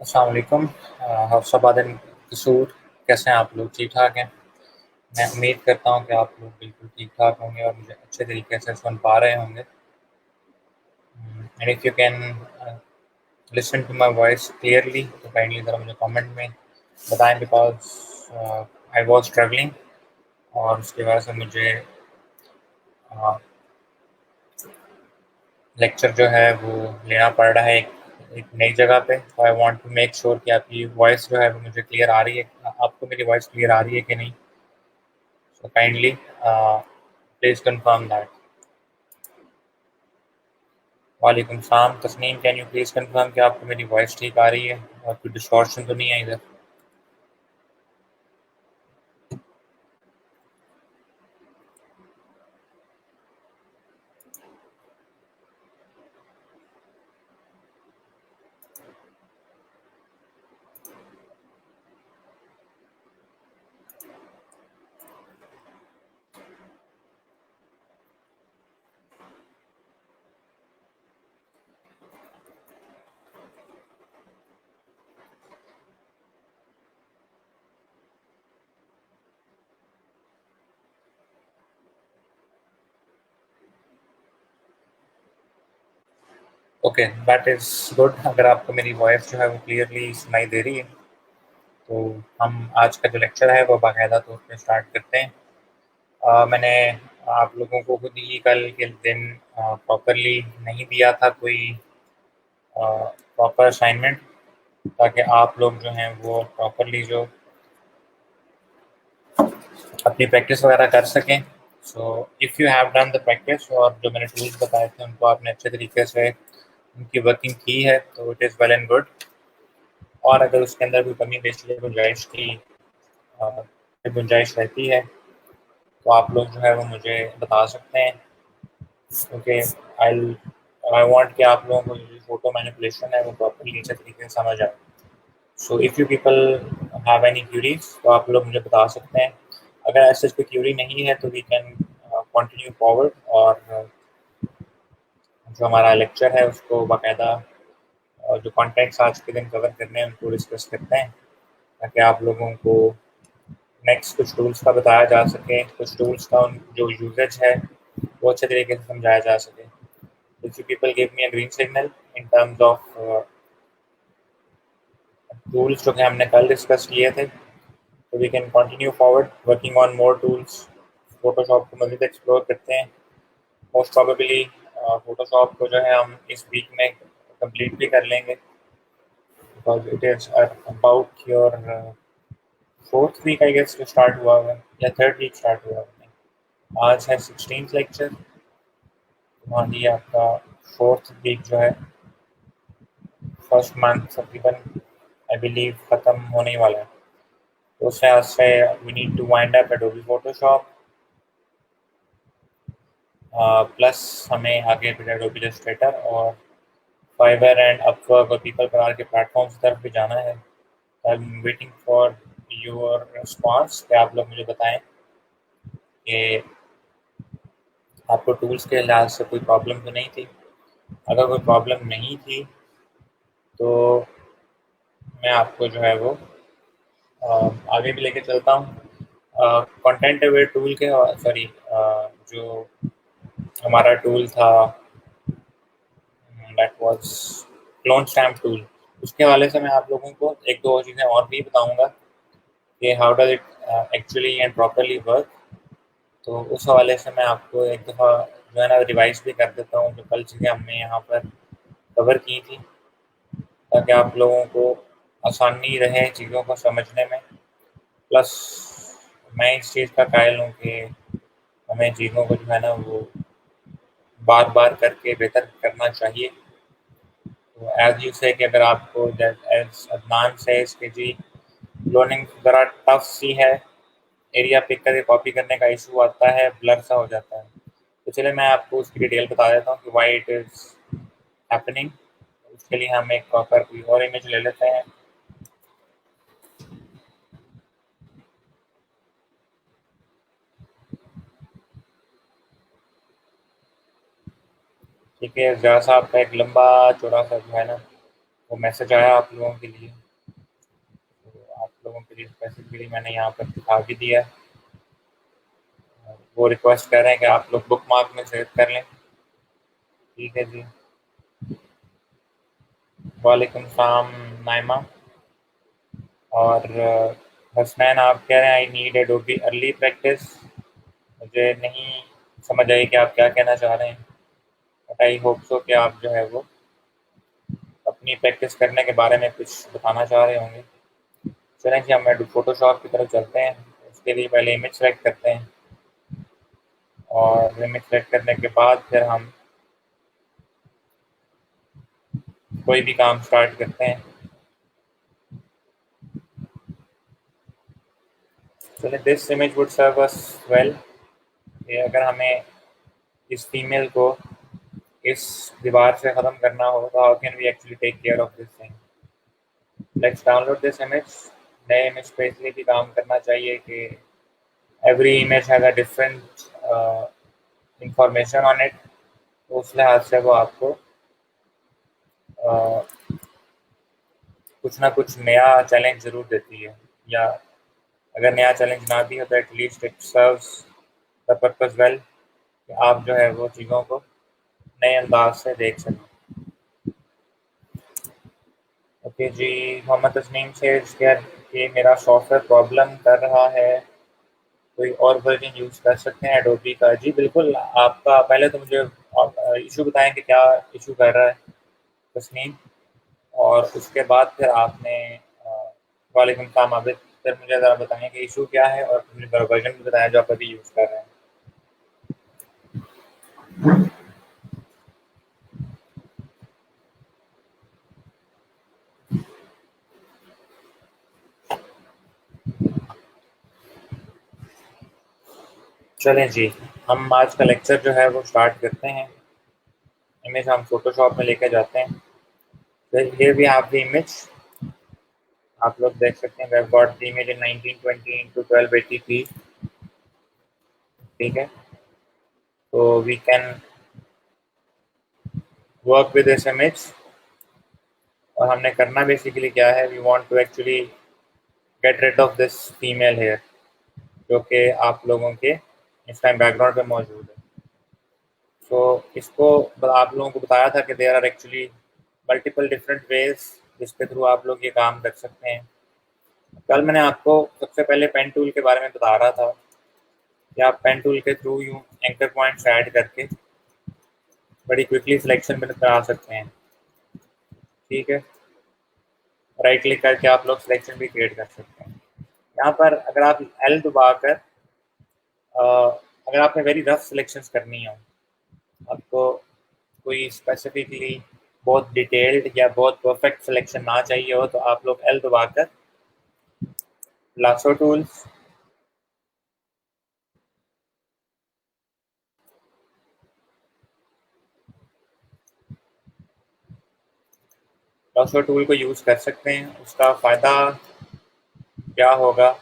अस्सलाम वालेकुम। हफ्साबादन कसूर, कैसे हैं आप लोग? ठीक ठाक हैं? मैं उम्मीद करता हूँ कि आप लोग बिल्कुल ठीक ठाक होंगे और मुझे अच्छे तरीके से सुन पा रहे होंगे। And if you can listen to my voice clearly तो काइंडली ज़रा मुझे कमेंट में बताएं, बिकॉज आई वाज ट्रैवलिंग और उसकी वजह से मुझे लेक्चर जो है वो लेना पड़ रहा है एक नई जगह पे। I want to make sure कि आपकी वॉइस जो है वो मुझे क्लियर आ रही है, आपको मेरी वॉइस क्लियर आ रही है कि नहीं। So kindly please confirm that. वालेकुम सलाम Tasneem, can you please confirm कि आपको मेरी वॉइस ठीक आ रही है और कोई डिस्टॉर्शन तो नहीं है इधर? Okay, that is good. अगर आपको मेरी वॉइस जो है वो क्लियरली सुनाई दे रही है तो हम आज का जो लेक्चर है वो बाकायदा तौर पे स्टार्ट करते हैं। मैंने आप लोगों को खुद ही कल के दिन प्रॉपरली नहीं दिया था कोई प्रॉपर असाइनमेंट, ताकि आप लोग जो हैं वो प्रॉपरली जो अपनी प्रैक्टिस वगैरह कर सकें। So if you have done the practice और जो मैंने टूल्स बताए थे उनको आपने अच्छे तरीके से उनकी वर्किंग की है तो it is well and good. और अगर उसके अंदर कोई कमी पेशी या गुंजाइश की गुंजाइश रहती है तो आप लोग जो है वो मुझे बता सकते हैं, क्योंकि आई आई वांट कि आप लोगों को जो फ़ोटो मैनिपुलेशन है वो प्रॉपरली अच्छे तरीके से समझ आए। So if you people have any curies तो आप लोग मुझे बता सकते हैं। अगर ऐसे कोई क्यूरी नहीं है तो वी कैन कंटिन्यू फॉरवर्ड और जो हमारा लेक्चर है उसको बाकायदा जो कॉन्टेंट्स आज के दिन कवर करने हैं उनको डिस्कस करते हैं, ताकि आप लोगों को नेक्स्ट कुछ टूल्स का बताया जा सके, कुछ टूल्स का जो यूजेज है वो अच्छे तरीके से समझाया जा सके। If you people give me a green signal in terms of tools जो कि हमने कल डिस्कस किए थे, तो we can continue forward working on more tools. Photoshop को मज़ीद एक्सप्लोर करते हैं। मोस्ट प्रोबेबली फोटोशॉप को जो है हम इस वीक में कंप्लीट भी कर लेंगे, because it is about your fourth week I guess जो स्टार्ट हुआ है, या थर्ड वीक स्टार्ट हुआ है। आज है 16th लेक्चर, मान लीजिए आपका फोर्थ वीक जो है फर्स्ट मंथ तकरीबन आई बिलीव ख़त्म होने वाला है। तो उस हिसाब से we need to wind up Adobe Photoshop, plus हमें आगे एडोबी इलस्ट्रेटर और फाइवर एंड अपवर्क और पीपल पर के प्लेटफॉर्म्स की तरफ भी जाना है। I am waiting for your response कि आप लोग मुझे बताएं कि आपको टूल्स के लिहाज से कोई प्रॉब्लम तो नहीं थी। अगर कोई प्रॉब्लम नहीं थी तो मैं आपको जो है वो आगे भी लेके चलता हूँ। कंटेंट अवेयर टूल के, सॉरी, जो हमारा टूल था that was clone stamp tool, उसके हवाले से मैं आप लोगों को एक दो चीज़ें और भी बताऊंगा कि how does it actually and properly work. तो उस हवाले से मैं आपको एक दफ़ा जो है ना रिवाइज भी कर देता हूँ जो कल चीज़ें हमने यहाँ पर कवर की थी, ताकि आप लोगों को आसानी रहे चीज़ों को समझने में। प्लस मैं इस चीज़ का कायल हूँ कि हमें चीज़ों को जो है ना वो बार बार करके बेहतर करना चाहिए। तो एज यू से कि अगर आपको एज अदनान से इसके जी क्लोनिंग ज़रा टफ सी है, एरिया पिक करके कॉपी करने का इशू आता है, ब्लर सा हो जाता है। तो चलिए मैं आपको उसकी डिटेल बता देता हूँ कि वाई इट इज़ हैपनिंग। उसके लिए हम एक प्रॉपर कोई और इमेज ले लेते हैं। ठीक है, ज़रा सा आपका एक लंबा चौड़ा सा जो है ना वो मैसेज आया आप लोगों के लिए, तो आप लोगों के लिए स्पेसिफिकली मैंने यहाँ पर दिखा भी दिया है। वो रिक्वेस्ट कर रहे हैं कि आप लोग बुक मार्क में सेव कर लें। ठीक है जी। वालेकुम सलाम नाइमा। और हसनैन आप कह रहे हैं I need Adobe early practice. मुझे नहीं समझ आई कि आप क्या कहना चाह रहे हैं, बट आई होप सो कि आप जो है वो अपनी प्रैक्टिस करने के बारे में कुछ बताना चाह रहे होंगे। चलें जी, हम फोटोशॉप की तरफ चलते हैं। उसके लिए पहले इमेज सेलेक्ट करते हैं और इमेज सेलेक्ट करने के बाद फिर हम कोई भी काम स्टार्ट करते हैं। चलिए, this image would serve us well. अगर हमें इस फीमेल को इस दीवार से ख़त्म करना हो तो how can we actually take care of this thing. Let's download this image. नए इमेज पे इसलिए भी काम करना चाहिए कि every image has a different information on it, तो उस लिहाज से वो आपको कुछ ना कुछ नया चैलेंज ज़रूर देती है, या अगर नया चैलेंज ना भी हो तो at least it serves the purpose well कि आप जो है वो चीज़ों को नए अंदाज से देख सकें। ओके जी। मोहम्मद तस्नीम से कि मेरा सॉफ्टवेयर प्रॉब्लम कर रहा है, कोई और वर्जन यूज़ कर सकते हैं एडोबी का। जी बिल्कुल। आपका पहले तो मुझे इशू बताएं कि क्या इशू कर रहा है तस्नीम, और उसके बाद फिर आपने वालेकुम सलाम आबिद, फिर मुझे ज़रा बताएं कि इशू क्या है और मुझे ज़रा वर्जन भी बताएं जो आप अभी यूज़ कर रहे हैं। चलें जी, हम आज का लेक्चर जो है वो स्टार्ट करते हैं। इमेज हम फोटोशॉप में लेकर जाते हैं। फिर here we have the image. आप लोग देख सकते हैं, we have got the image in 1920 into 1280p। ठीक है, तो we can work with this image. और हमने करना बेसिकली क्या है, we want to actually get rid of this female hair जो कि आप लोगों के इस टाइम बैकग्राउंड पे मौजूद है। तो इसको आप लोगों को बताया था कि there are actually multiple different ways जिसके थ्रू आप लोग ये काम कर सकते हैं। कल मैंने आपको सबसे पहले पेन टूल के बारे में बता रहा था कि आप पेन टूल के थ्रू यूँ एंकर पॉइंट्स ऐड करके बड़ी क्विकली सिलेक्शन बना सकते हैं। ठीक है, राइट क्लिक करके आप लोग सिलेक्शन भी क्रिएट कर सकते हैं। यहाँ पर अगर आप एल दबाकर अगर आपने वेरी रफ सिलेक्शंस करनी हो, आपको कोई स्पेसिफिकली बहुत डिटेल्ड या बहुत परफेक्ट सिलेक्शन ना चाहिए हो, तो आप लोग एल दबाकर लासो टूल्स, लासो टूल को यूज़ कर सकते हैं। उसका फ़ायदा क्या होगा,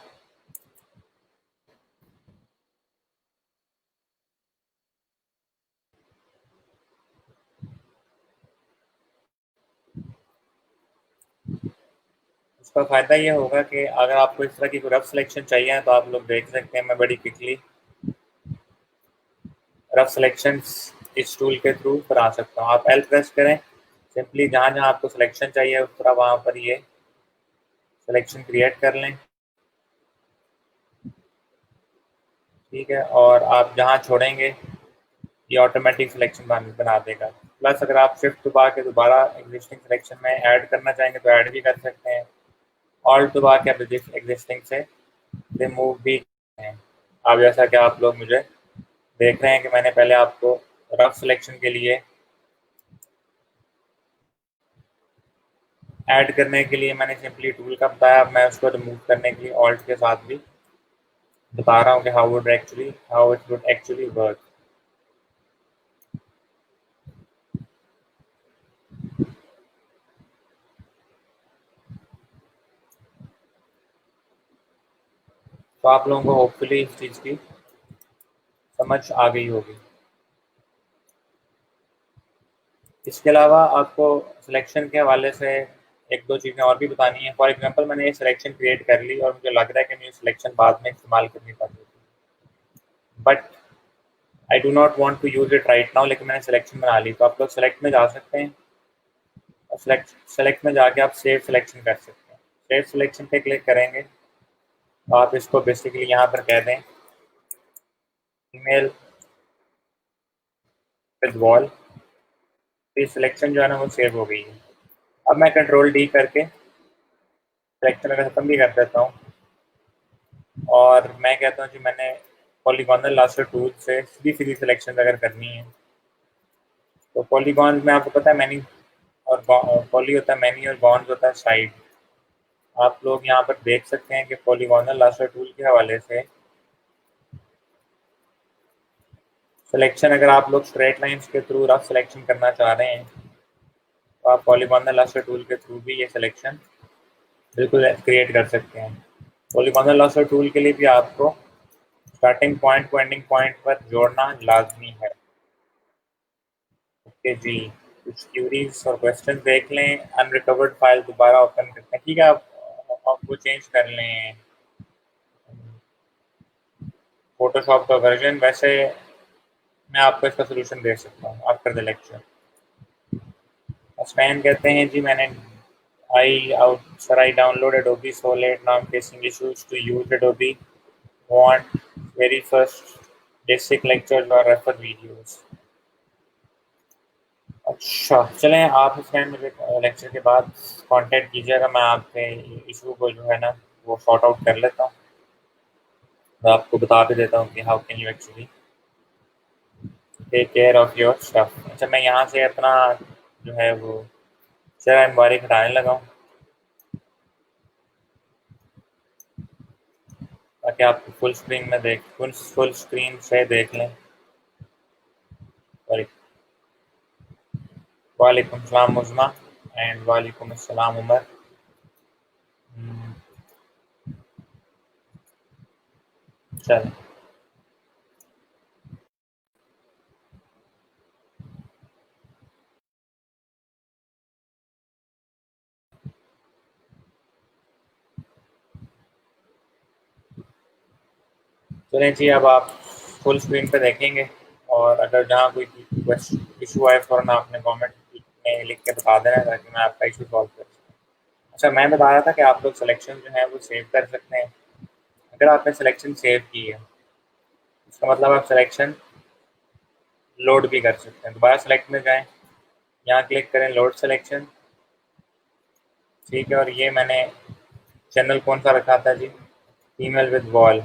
उसका फ़ायदा ये होगा कि अगर आपको इस तरह की कोई रफ सिलेक्शन चाहिए तो आप लोग देख सकते हैं, मैं बड़ी क्विकली रफ सिलेक्शंस इस टूल के थ्रू करा सकता हूँ। आप एल प्रेस करें, सिंपली जहाँ जहाँ आपको सिलेक्शन चाहिए उस तरह वहाँ पर ये सिलेक्शन क्रिएट कर लें। ठीक है, और आप जहाँ छोड़ेंगे ये ऑटोमेटिक सिलेक्शन बना देगा। प्लस अगर आप शिफ्ट दबा के दोबारा एग्जिस्टिंग सिलेक्शन में ऐड करना चाहेंगे तो ऐड भी कर सकते हैं। ऑल्ट दबा के आप एग्जिस्टिंग से रिमूव भी हैं। अब जैसा कि आप लोग मुझे देख रहे हैं कि मैंने पहले आपको रफ सिलेक्शन के लिए ऐड करने के लिए मैंने सिंपली टूल का बताया, अब मैं उसको रिमूव करने के लिए ऑल्ट के साथ भी बता रहा हूँ कि how it would actually work. तो आप लोगों को होपफुली इस चीज़ की समझ आ गई होगी। इसके अलावा आपको सिलेक्शन के हवाले से एक दो चीज़ें और भी बतानी है। फॉर एग्जांपल मैंने ये सिलेक्शन क्रिएट कर ली और मुझे लग रहा है कि मुझे सिलेक्शन बाद में इस्तेमाल करनी पड़ेगी, but I do not want to use it right now. लेकिन मैंने सिलेक्शन बना ली, तो आप लोग सेलेक्ट में जा सकते हैं और सेलेक्ट में जाके आप सेव सिलेक्शन कर सकते हैं। सेव सिलेक्शन पे क्लिक करेंगे तो आप इसको बेसिकली यहाँ पर कह दें ईमेल विद वॉल। ये सिलेक्शन जो है ना वो सेव हो गई है। अब मैं कंट्रोल डी करके सिलेक्शन अगर खत्म भी कर देता हूँ और मैं कहता हूँ कि मैंने पॉलीगॉनल लासर टूल से सीधी सीधी सिलेक्शन अगर करनी है, तो पॉलीगॉन में आपको पता है मैनी और पॉली होता है मैनी और गॉन्स होता है साइड। आप लोग यहाँ पर देख सकते हैं कि पॉलीगॉनल लासर टूल के हवाले से सिलेक्शन अगर आप लोग स्ट्रेट लाइंस के थ्रू रफ सिलेक्शन करना चाह रहे हैं तो आप पॉलीगॉनल लासर टूल के थ्रू भी ये सिलेक्शन बिल्कुल क्रिएट कर सकते हैं। पॉलीगॉनल लासर टूल के लिए भी आपको स्टार्टिंग पॉइंट को एंडिंग पॉइंट पर जोड़ना लाजमी है। ओके जी, कुछ क्यूरीज और क्वेश्चन देख लें। अनरिकवर्ड फाइल दोबारा ओपन करते हैं, ठीक है। आप आपको चेंज कर लें फोटोशॉप का वर्जन। वैसे मैं आपको इसका सोल्यूशन दे सकता हूँ आफ्टर द लेक्चर। स्पैन कहते हैं जी मैंने I download Adobe so let now I am facing issues to use Adobe, want very first basic lectures और रेफर वीडियोस। अच्छा चलें, आप इस टाइम मुझे लेक्चर के बाद कांटेक्ट कीजिएगा, मैं आपके इशू को जो है ना वो सॉर्ट आउट कर लेता हूँ। मैं आपको बता भी देता हूँ कि how can you actually take care of your stuff. अच्छा मैं यहाँ से अपना जो है वो शेयर एम्बारिक हटाने लगा हूँ ताकि आप फुल स्क्रीन से देख लें। वालेकुम सलाम मुज़मा एंड वालेकुम अस्सलाम उमर। चल चलें जी, अब आप फुल स्क्रीन पे देखेंगे और अगर जहाँ कोई इशू आए फ़ौरन आपने कमेंट में लिख के बता देना ताकि मैं आपका इशू सॉल्व कर सकूँ। अच्छा मैं बता रहा था कि आप लोग सिलेक्शन जो है वो सेव कर सकते हैं। अगर आपने सिलेक्शन सेव की है इसका मतलब आप सिलेक्शन लोड भी कर सकते हैं। दोबारा सेलेक्ट में जाएं, यहाँ क्लिक करें लोड सिलेक्शन, ठीक है। और ये मैंने चैनल कौन सा रखा था जी, ईमेल विद वॉल,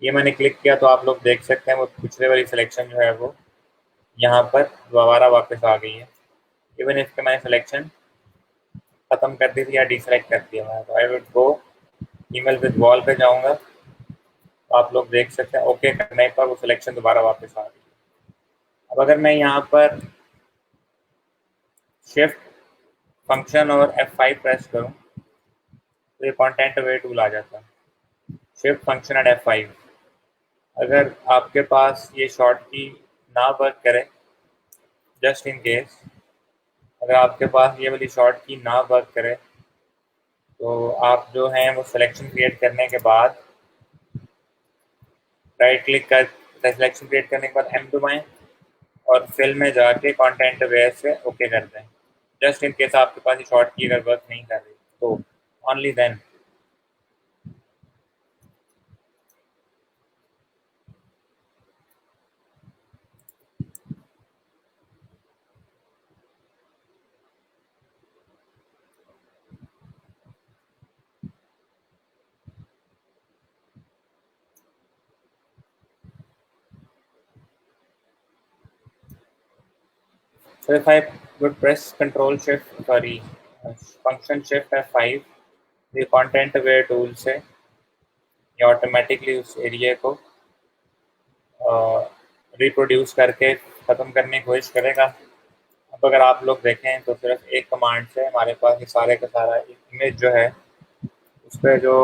ये मैंने क्लिक किया तो आप लोग देख सकते हैं वो पिछले वाली सिलेक्शन जो है वो यहाँ पर दोबारा वापस आ गई है। इवन इसके मैंने सिलेक्शन ख़त्म कर दी थी या डिसलेक्ट कर दिया मैं, तो आई would go email with wall पे जाऊँगा तो आप लोग देख सकते हैं ओके करने पर वो सिलेक्शन दोबारा वापस आ गई। अब अगर मैं यहाँ पर शिफ्ट फंक्शन और F5 प्रेस करूँ तो ये कॉन्टेंट अवे टूल आ जाता है। Shift function and F5। अगर आपके पास ये शॉर्ट की ना वर्क करे, जस्ट इन केस अगर आपके पास ये वाली शॉर्ट की ना वर्क करे तो आप जो हैं वो सिलेक्शन क्रिएट करने के बाद राइट क्लिक कर सिलेक्शन क्रिएट करने के बाद एम दबाएं और फिल में जाके कंटेंट अवेयर से ओके कर दें। जस्ट इन केस आपके पास ये शॉर्ट की अगर वर्क नहीं कर रही तो only then. So if I would press Control Shift Function Shift F5, ये कंटेंट अवेयर टूल से ये ऑटोमेटिकली उस एरिया को रिप्रोड्यूस करके ख़त्म करने की कोशिश करेगा। अब अगर आप लोग देखें तो सिर्फ एक कमांड से हमारे पास ये सारे का सारा इमेज जो है उस पर जो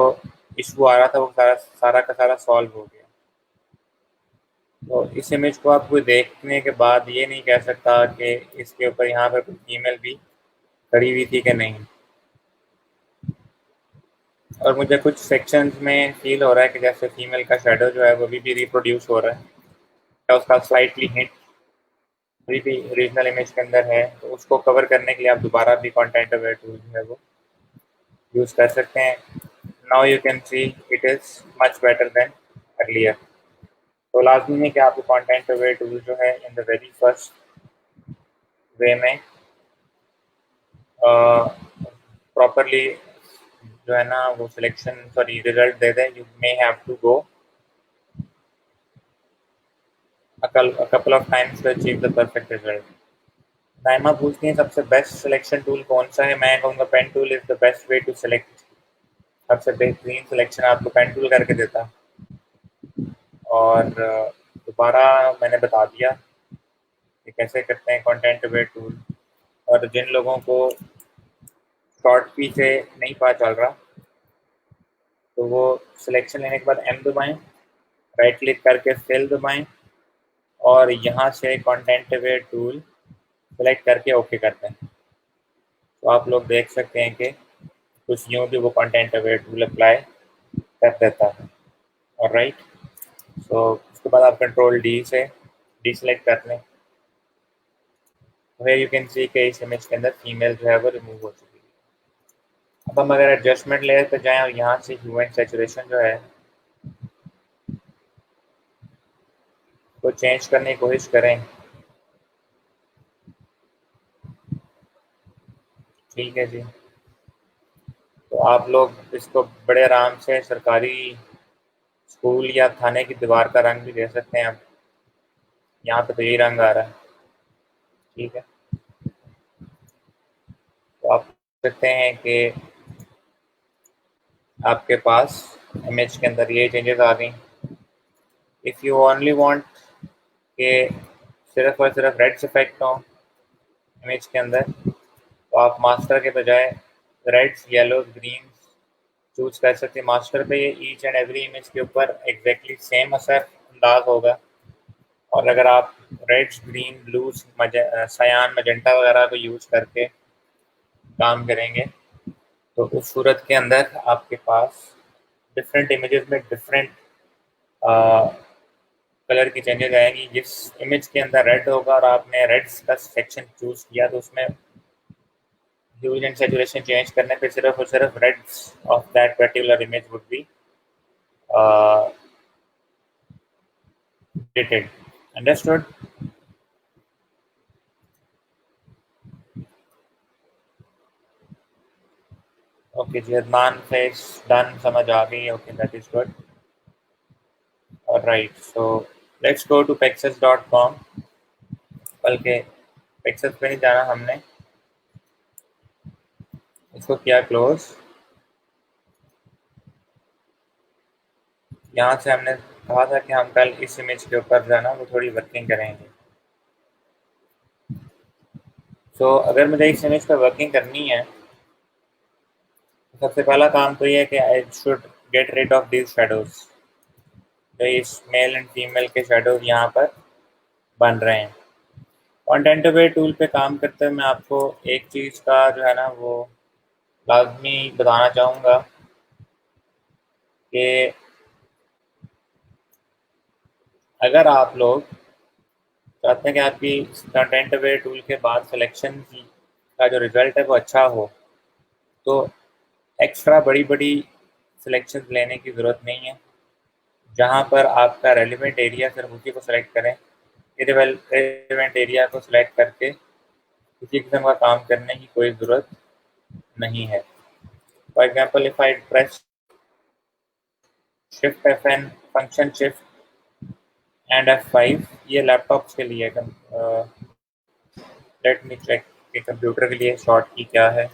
इशू आ रहा था वो सारा का सारा सॉल्व हो गया। तो इस इमेज को आप कोई देखने के बाद ये नहीं कह सकता कि इसके ऊपर यहाँ पर कुछ ईमेल भी खड़ी हुई थी कि नहीं। और मुझे कुछ सेक्शंस में फील हो रहा है कि जैसे फीमेल का शेडो जो है वो भी रिप्रोड्यूस हो रहा है, या उसका स्लाइटली हिंट अभी भी रीजनल इमेज के अंदर है, तो उसको कवर करने के लिए आप दोबारा भी कंटेंट अवेयर टूल जो है वो यूज़ कर सकते हैं। Now you can see it is much better than earlier. तो लाजमी है कि आपको कंटेंट अवेयर टूल जो है in the very first way में प्रॉपरली जो है ना वो सिलेक्शन सॉरी रिजल्ट दे दें। You may have to go a couple of times to achieve the perfect result। Naima पूछती है सबसे बेस्ट सिलेक्शन टूल कौन सा है? मैं कहूँगा pen tool is the best way to select. सबसे बेहतरीन सिलेक्शन आपको पेन टूल करके देता। और दोबारा मैंने बता दिया कि कैसे करते हैं कंटेंट अवेयर टूल। और जिन लोगों को शॉर्ट की से नहीं पता चल रहा तो वो सिलेक्शन लेने के बाद एम दबाएं, राइट क्लिक करके फिल दबाएं और यहाँ से कंटेंट अवेयर टूल सेलेक्ट करके ओके करते हैं। तो आप लोग देख सकते हैं कि कुछ यूँ भी वो कंटेंट अवेयर टूल अप्लाई कर देता है। और राइट, सो उसके बाद आप कंट्रोल डी से डी सेलेक्ट कर लें। यू कैन सी कि इस इमेज के अंदर फीमेल जो है वो रिमूव हो चुकी है। अब हम अगर एडजस्टमेंट लेयर पर जाएं और यहाँ से ह्यू एंड सैचुरेशन जो है वो चेंज करने की कोशिश करें। ठीक है जी, तो आप लोग इसको बड़े आराम से सरकारी स्कूल या थाने की दीवार का रंग भी दे सकते हैं। अब यहाँ पे तो यही रंग आ रहा है। ठीक है, तो आप देख सकते हैं कि आपके पास इमेज के अंदर ये चेंजेस आ गई। इफ़ यू ओनली वांट कि सिर्फ और सिर्फ रेड्स इफेक्ट हो इमेज के अंदर, तो आप मास्टर के बजाय रेड्स येलो ग्रीन चूज कर सकते हैं। मास्टर पे ये ईच एंड एवरी इमेज के ऊपर एग्जैक्टली सेम असर अंदाज होगा। और अगर आप रेड्स ग्रीन ब्लूज सयान मजेंटा वगैरह को यूज करके काम करेंगे तो उस सूरत के अंदर आपके पास डिफरेंट इमेजेस में डिफरेंट कलर की चेंजेस आएंगी। जिस इमेज के अंदर रेड होगा और आपने रेड्स का सेक्शन चूज किया तो उसमें ह्यूज एंड सैचुरेशन चेंज करने पे सिर्फ और सिर्फ reds of that particular image would be updated। Understood? Okay जी, अदनान फेस डन, समझ आ गई। Okay, that is good. Right, so let's go to pexels.com। बल्कि पेक्सेस पे नहीं जाना हमने, इसको किया क्लोज। यहाँ से हमने कहा था कि हम कल इस इमेज के ऊपर जो है ना वो थोड़ी वर्किंग करेंगे। सो अगर मुझे इस इमेज पर वर्किंग करनी है तो सबसे पहला काम तो ये है कि I should get rid of these shadows. तो इस मेल एंड फीमेल के शेडोज यहाँ पर बन रहे हैं। कंटेंट अवेयर टूल पे काम करते हुए मैं आपको एक चीज़ का जो है ना वो लाजमी बताना चाहूँगा कि अगर आप लोग चाहते हैं कि आपकी कंटेंट अवेयर टूल के बाद सिलेक्शन का जो रिज़ल्ट है वो अच्छा हो, तो एक्स्ट्रा बड़ी बड़ी सिलेक्शन लेने की ज़रूरत नहीं है। जहाँ पर आपका रेलिवेंट एरिया सिर्फ उसी को सिलेक्ट करें। इरेलीवेंट एरिया को सिलेक्ट करके किसी किस्म का काम करने की कोई ज़रूरत नहीं है। For example, if I press shift FN, function shift and F5, ये लैपटॉप्स के लिए। लेट मी चेक कि कंप्यूटर के लिए शॉर्ट की क्या है।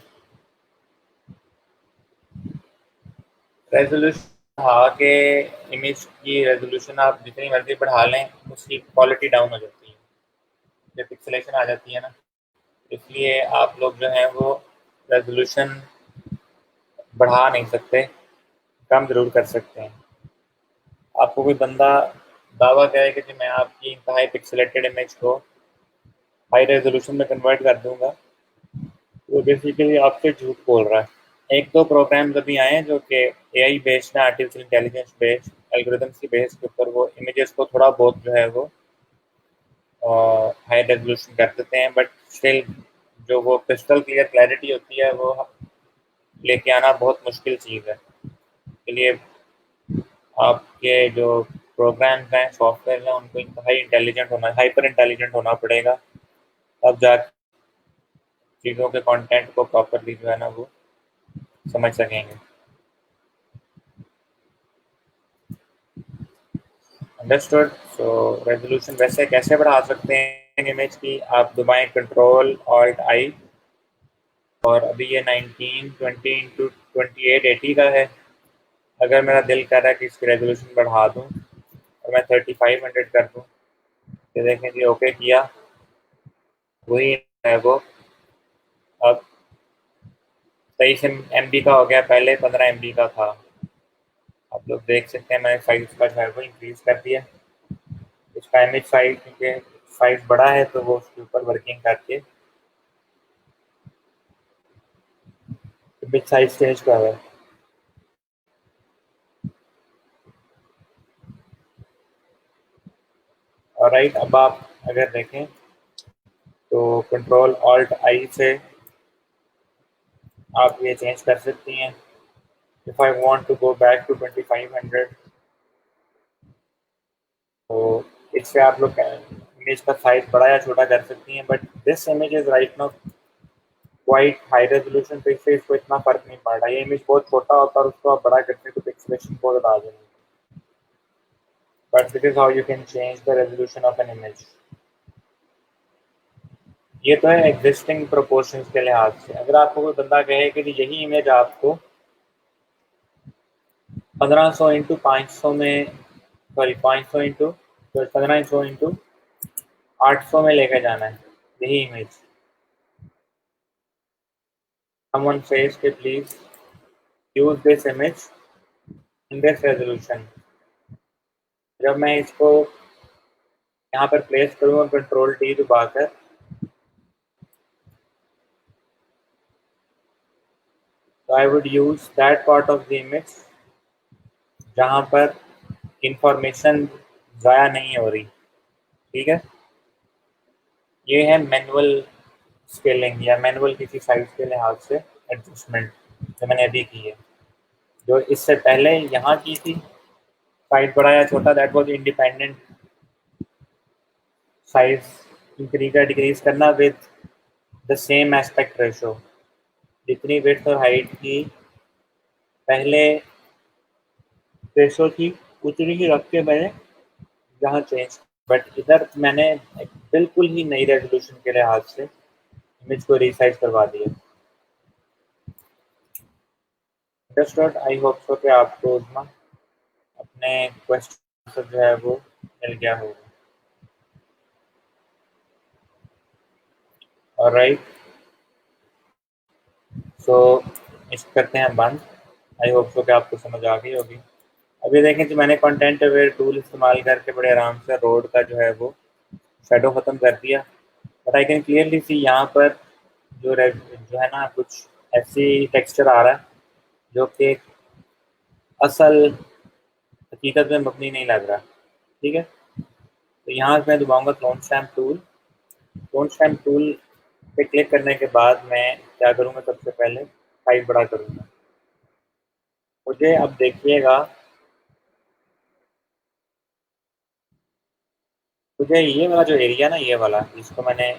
रेजोल्यूशन, हाँ के इमेज की रेजोल्यूशन आप जितनी मर्जी बढ़ा लें उसकी क्वालिटी डाउन हो जाती है, जब पिक्सेलेशन आ जाती है ना। इसलिए आप लोग जो हैं वो रेजोल्यूशन बढ़ा नहीं सकते, कम ज़रूर कर सकते हैं। आपको कोई बंदा दावा करे कि मैं आपकी इंतहाई पिक्सेलेटेड इमेज को हाई रेजोल्यूशन में कन्वर्ट कर दूंगा, वो बेसिकली आपसे झूठ बोल रहा है। एक दो प्रोग्राम्स अभी आए हैं जो कि एआई बेस्ड है, आर्टिफिशियल इंटेलिजेंस बेस्ड एल्गोरिथम्स की बेस के ऊपर वो इमेजेस को थोड़ा बहुत जो है वो हाई रेजोल्यूशन कर देते हैं, बट स्टिल जो वो क्रिस्टल क्लियर क्लैरिटी होती है वो लेके आना बहुत मुश्किल चीज़ है। के लिए आपके जो प्रोग्राम्स हैं, सॉफ्टवेयर हैं, उनको इंतहाई इंटेलिजेंट होना, हाइपर इंटेलिजेंट होना पड़ेगा, तब जाके चीज़ों के कंटेंट को प्रॉपरली जो है ना वो समझ सकेंगे। अंडरस्टूड। सो रेजोल्यूशन वैसे कैसे बढ़ा सकते हैं इमेज की? आप दबाएं कंट्रोल ऑल्ट आई, और अभी ये 1920 इंटू 2880 का है। अगर मेरा दिल कर रहा है कि इसकी रेजोल्यूशन बढ़ा दूं और मैं 3500 कर दूं, तो देखें जी ओके किया, वही है वो अब 23 MB का हो गया, पहले 15 MB का था। आप लोग देख सकते हैं मैंने साइज का जो है वो इंक्रीज कर दिया। इसका इमेज साइज क्योंकि साइज बड़ा है तो वो उसके ऊपर वर्किंग करके इमेज साइज चेंज कर रहा है। और राइट, अब आप अगर देखें तो कंट्रोल ऑल्ट आई से आप ये चेंज कर सकती हैं। If I want to go back to 2500, तो इससे आप लोग इमेज का साइज बड़ा या छोटा कर सकती हैं, but this image is right now quite high resolution, तो इससे इसको इतना फर्क नहीं पड़ रहा। ये इमेज बहुत छोटा होता है और उसको आप बड़ा करते तो पिक्सेलेशन बहुत ज़्यादा आ जाएगी। But this is how you can change the resolution of an image. ये तो है एग्जिस्टिंग प्रोपोर्शंस के लिहाज से। अगर आपको कोई बंदा कहे कि यही इमेज आपको 1500 इंटू 500 में, सॉरी 500 इंटू 1500 इंटू 800 में लेकर जाना है, यही इमेज, someone says कि please use this image in this resolution, जब मैं इसको यहाँ पर प्लेस करूँ और कंट्रोल टी दबाकर, तो I would use that part of the image जहाँ पर इंफॉर्मेशन ज़ाया नहीं हो रही। ठीक है, ये है मैनुअल स्केलिंग या मैनुअल किसी साइज के लिहाज से एडजस्टमेंट जो मैंने अभी की है। जो इससे पहले यहाँ की थी साइज बड़ा या छोटा, that was independent size increase या डिक्रीज करना with the same aspect ratio. जितनी विड्थ और हाइट की पहले रेशो थी उतनी ही रख के मैंने यहाँ चेंज, बट इधर मैंने एक बिल्कुल ही नई रेजोल्यूशन के लिहाज से इमेज को रिसाइज करवा दिया। अंडरस्टूड। आई होप सो कि आपको उसमें अपने क्वेश्चन आंसर जो है वो मिल गया होगा। ऑलराइट, सो इसको करते हैं बंद। आई होप सो कि आपको समझ आ गई होगी। अभी देखें कि मैंने कंटेंट अवेयर टूल इस्तेमाल करके बड़े आराम से रोड का जो है वो शेडो ख़त्म कर दिया, but I can clearly see यहाँ पर जो है ना कुछ ऐसी टेक्सचर आ रहा है जो कि असल हकीकत में मबनी नहीं लग रहा। ठीक है, तो यहाँ मैं दबाऊंगा clone stamp tool. Clone stamp tool पे क्लिक करने के बाद मैं क्या करूँगा, सबसे पहले साइज बड़ा करूँगा। मुझे अब देखिएगा, मुझे ये वाला जो एरिया ना, ये वाला जिसको मैंने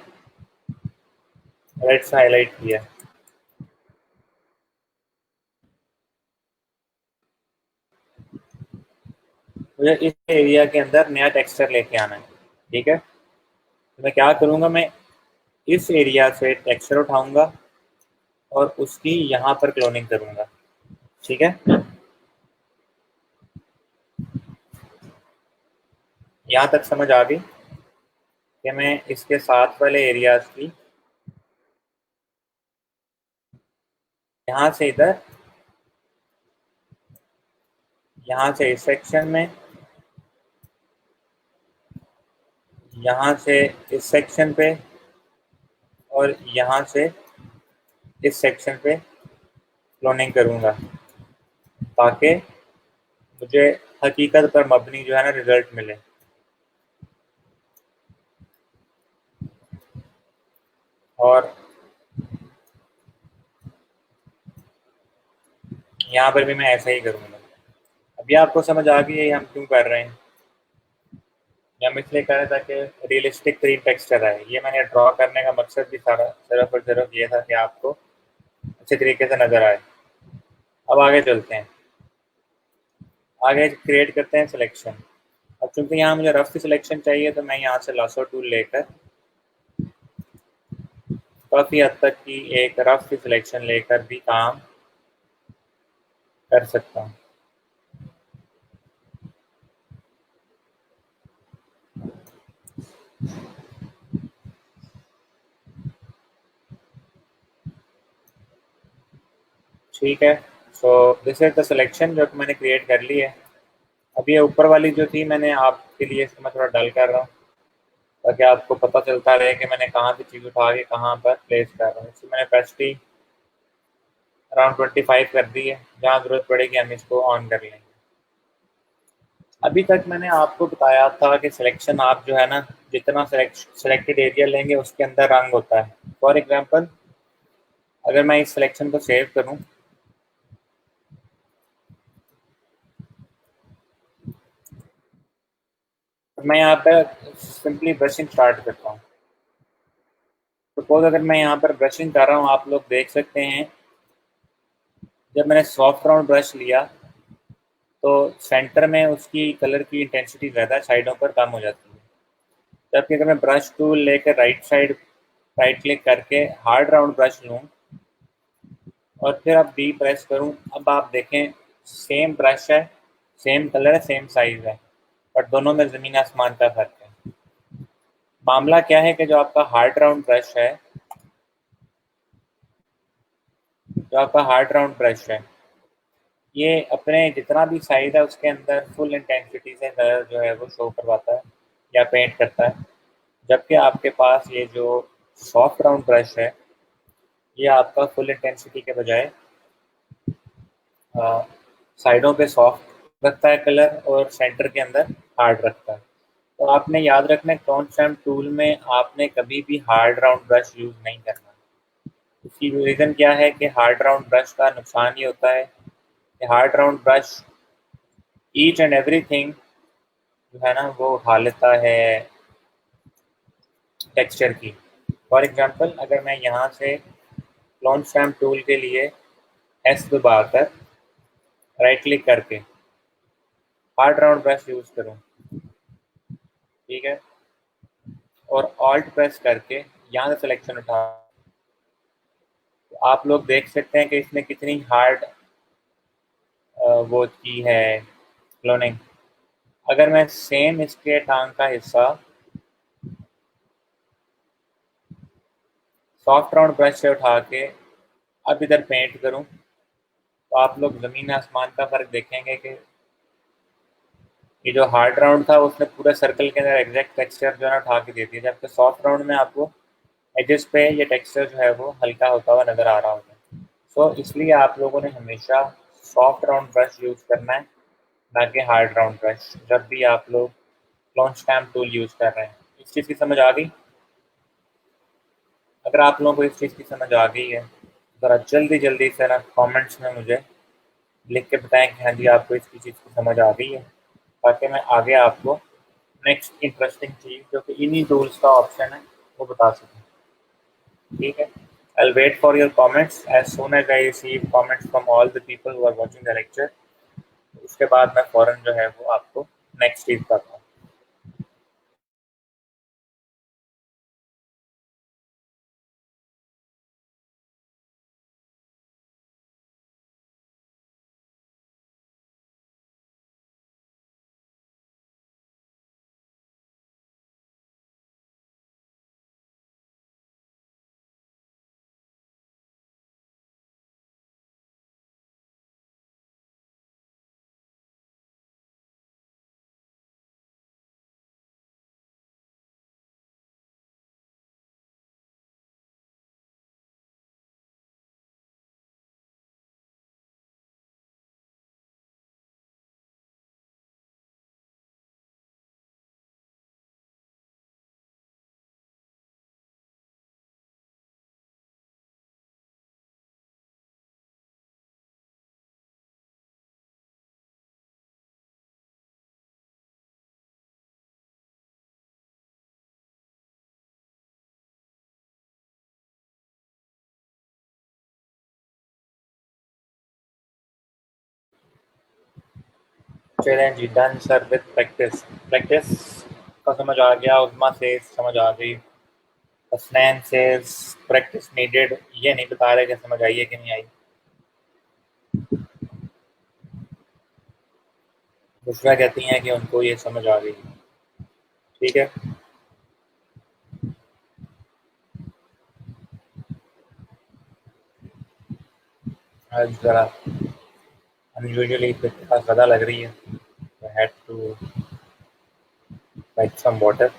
रेड से हाईलाइट किया, मुझे इस एरिया के अंदर नया टेक्सचर लेके आना है। ठीक है, तो मैं क्या करूँगा, मैं इस एरिया से टेक्सचर उठाऊंगा और उसकी यहाँ पर क्लोनिंग करूँगा। ठीक है, यहाँ तक समझ आ गई कि मैं इसके साथ वाले एरियाज की यहाँ से इधर, यहाँ से इस सेक्शन में, यहाँ से इस सेक्शन पे, और यहाँ से इस सेक्शन पे क्लोनिंग करूँगा ताकि मुझे हकीकत पर मबनी जो है ना रिजल्ट मिले। और यहाँ पर भी मैं ऐसा ही करूँगा। अभी आपको समझ आ गई है हम क्यों कर रहे हैं? हम इसलिए कर रहे हैं ताकि रियलिस्टिक तरीन टेक्सचर आए। ये मैंने ड्रॉ करने का मकसद भी सारा सिर्फ और सिर्फ ये था कि आपको अच्छे तरीके से नज़र आए। अब आगे चलते हैं, आगे क्रिएट करते हैं सिलेक्शन। अब चूंकि यहाँ मुझे रफ की सिलेक्शन चाहिए तो मैं यहाँ से लासो टूल लेकर काफ़ी हद तक की एक रफ की सिलेक्शन लेकर भी काम कर सकता हूँ। ठीक है, so this is the selection जो कि मैंने क्रिएट कर ली है। अब ये ऊपर वाली जो थी मैंने आपके लिए इसको मैं थोड़ा डल कर रहा हूँ ताकि आपको पता चलता रहे कि मैंने कहाँ से चीज़ उठा के कहाँ पर प्लेस कर रहा हूँ। इससे मैंने पेस्टी अराउंड 25 कर दी है, जहाँ ज़रूरत पड़ेगी हम इसको ऑन कर लेंगे। अभी तक मैंने आपको बताया था कि सिलेक्शन आप जो है ना जितना सिलेक्टेड एरिया लेंगे उसके अंदर रंग होता है। फॉर एग्जांपल अगर मैं इस सिलेक्शन को सेव करूं तो मैं यहाँ पर सिंपली ब्रशिंग स्टार्ट करता हूँ। सपोज अगर मैं यहाँ पर ब्रशिंग कर रहा हूँ, आप लोग देख सकते हैं जब मैंने सॉफ्ट राउंड ब्रश लिया तो सेंटर में उसकी कलर की इंटेंसिटी ज़्यादा, साइडों पर कम हो जाती है। जबकि अगर मैं ब्रश टूल लेकर राइट क्लिक करके हार्ड राउंड ब्रश लूँ और फिर अब डी प्रेस करूँ, अब आप देखें सेम ब्रश है, सेम कलर है, सेम साइज़ है, बट दोनों में ज़मीन आसमान का फ़र्क है। मामला क्या है कि जो आपका हार्ड राउंड ब्रश है ये अपने जितना भी साइज है उसके अंदर फुल इंटेंसिटी से कलर जो है वो शो करवाता है या पेंट करता है। जबकि आपके पास ये जो सॉफ्ट राउंड ब्रश है ये आपका फुल इंटेंसिटी के बजाय साइडों पे सॉफ्ट रखता है कलर और सेंटर के अंदर हार्ड रखता है। तो आपने याद रखना है कॉन्स्टेंट टूल में आपने कभी भी हार्ड राउंड ब्रश यूज़ नहीं करना। इसकी रीज़न क्या है कि हार्ड राउंड ब्रश का नुकसान ये होता है कि hard round brush each and everything जो है ना वो उठा लेता है टेक्सचर की। फॉर एग्जांपल अगर मैं यहाँ से क्लोन स्टैम्प टूल के लिए एस दबाकर राइट क्लिक करके हार्ड राउंड ब्रश यूज़ करूँ, ठीक है, और ऑल्ट प्रेस करके यहाँ से सिलेक्शन उठा, तो आप लोग देख सकते हैं कि इसने कितनी हार्ड वो की है क्लोनिंग। अगर मैं सेम इसके टांग का हिस्सा सॉफ्ट राउंड ब्रश से उठा के अब इधर पेंट करूं तो आप लोग ज़मीन आसमान का फ़र्क देखेंगे कि ये जो हार्ड राउंड था उसने पूरे सर्कल के अंदर एग्जैक्ट टेक्सचर जो है ना उठा के दे दिया, जबकि सॉफ्ट राउंड में आपको एजेस पे ये टेक्सचर जो है वो हल्का होता हुआ नज़र आ रहा होगा। सो इसलिए आप लोगों ने हमेशा सॉफ्ट राउंड ब्रश यूज़ करना है, ना कि हार्ड राउंड ब्रश, जब भी आप लोग क्लोन स्टैम्प टूल यूज़ कर रहे हैं। इस चीज़ की समझ आ गई? अगर आप लोगों को इस चीज़ की समझ आ गई है ज़रा जल्दी जल्दी से ना कमेंट्स में मुझे लिख के बताएं कि हाँ जी आपको इसकी चीज़ की समझ आ गई है, ताकि मैं आगे आपको नेक्स्ट इंटरेस्टिंग चीज़ जो कि इन्हीं टूल्स का ऑप्शन है वो बता सकूँ। ठीक है, I'll wait for your comments as soon as I receive comments from all the people who are watching the lecture। उसके बाद मैं फ़ौरन जो है वो आपको नेक्स्ट चीज़ बताता हूँ। चलें जी, done sir with practice. Practice का समझ आ गया, उजमा से समझ आ गई, हसनैन से प्रैक्टिस नीडेड, ये नहीं बता रहे कि समझ आई है कि नहीं आई। बुशरा कहती हैं कि उनको ये समझ आ गई। ठीक है, आज ज़रा अनयूजुअली फिटनेस ज़्यादा लग रही है, I had to like some water.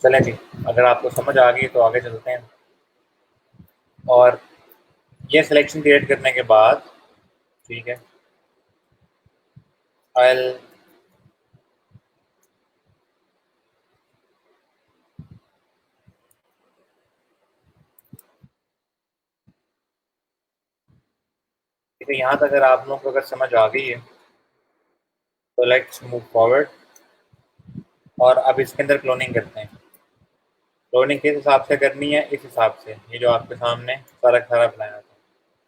चलें जी, अगर आपको समझ आ गई तो आगे चलते हैं। और ये सिलेक्शन क्रिएट करने के बाद, ठीक है, आई ठीक है, यहाँ तक अगर आप लोगों को अगर समझ आ गई है तो लेट्स मूव फॉरवर्ड। और अब इसके अंदर क्लोनिंग करते हैं। क्लोनिंग किस हिसाब से करनी है, इस हिसाब से, ये जो आपके सामने सारा सारा बनाया था।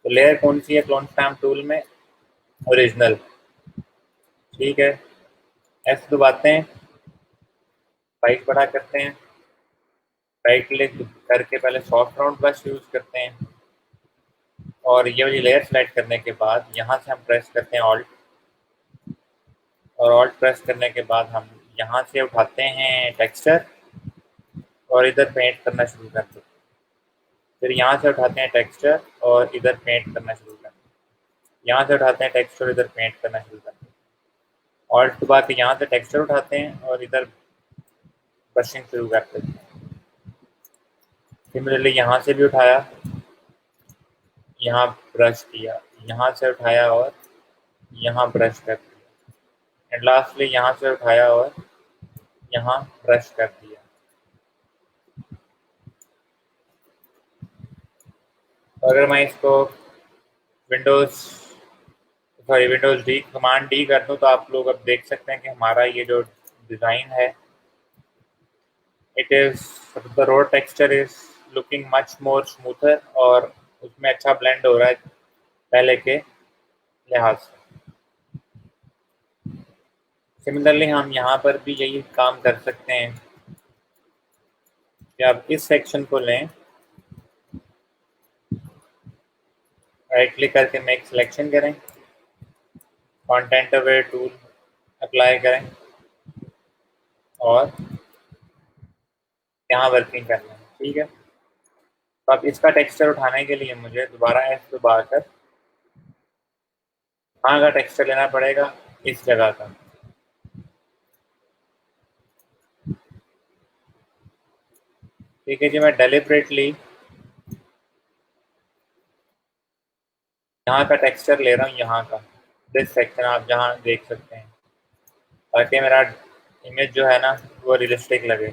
तो लेयर कौन सी है क्लोन स्टैम्प टूल में? ओरिजिनल। ठीक है, ऐसे दबाते हैं, साइज बड़ा करते हैं, राइट क्लिक करके पहले सॉफ्ट राउंड ब्रश यूज करते हैं, और ये वाली लेयर सेलेक्ट करने के बाद यहाँ से हम प्रेस करते हैं ऑल्ट, और ऑल्ट प्रेस करने के बाद हम यहाँ से उठाते हैं टेक्सचर और इधर पेंट करना शुरू करते हैं। फिर यहाँ से उठाते हैं टेक्सचर और इधर पेंट करना शुरू करते हैं। यहाँ से उठाते हैं टेक्सचर, इधर पेंट करना शुरू करते हैं। ऑल्ट दबा के यहाँ से टेक्सचर उठाते हैं और इधर ब्रशिंग शुरू करते हैं। सिमिलरली यहाँ से भी उठाया, यहाँ ब्रश किया, यहाँ से उठाया और यहाँ ब्रश कर दिया, एंड लास्टली यहाँ से उठाया और यहाँ ब्रश कर दिया। तो अगर मैं इसको Windows Windows D, command D कर दूँ, तो आप लोग अब देख सकते हैं कि हमारा ये जो डिज़ाइन है, it is the road texture is looking much more smoother, और उसमें अच्छा ब्लेंड हो रहा है पहले के लिहाज से। सिमिलरली हम यहाँ पर भी यही काम कर सकते हैं कि आप इस सेक्शन को लें, राइट क्लिक करके मेक सिलेक्शन करें, कंटेंट अवेयर टूल अप्लाई करें और यहाँ वर्किंग करना है। ठीक है, तो अब इसका टेक्सचर उठाने के लिए मुझे दोबारा एफ दबा कर कहाँ का टेक्सचर लेना पड़ेगा, इस जगह का। ठीक है जी, मैं डेलिबरेटली यहाँ का टेक्सचर ले रहा हूँ, यहाँ का दिस सेक्शन आप जहाँ देख सकते हैं, ताकि मेरा इमेज जो है ना वो रियलिस्टिक लगे।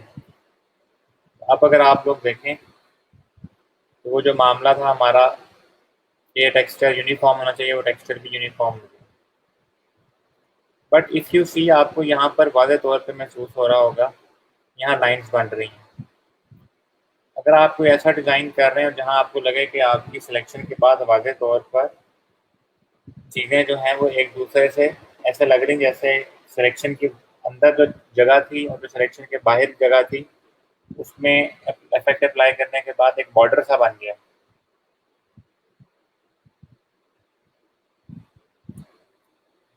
अब अगर आप लोग देखें तो वो जो मामला था हमारा, ये टेक्सचर यूनिफॉर्म होना चाहिए, वो टेक्सचर भी यूनिफॉर्म लगे। बट इफ़ यू सी, आपको यहाँ पर वाज़े तौर पे महसूस हो रहा होगा यहाँ लाइंस बन रही हैं। अगर आप कोई ऐसा डिज़ाइन कर रहे हैं जहाँ आपको लगे कि आपकी सिलेक्शन के बाद वाज़े तौर पर चीज़ें जो हैं वो एक दूसरे से ऐसे लग रही जैसे सिलेक्शन के अंदर जो जगह थी और जो सिलेक्शन के बाहर जगह थी, उसमें इफेक्ट अप्लाई करने के बाद एक बॉर्डर सा बन गया,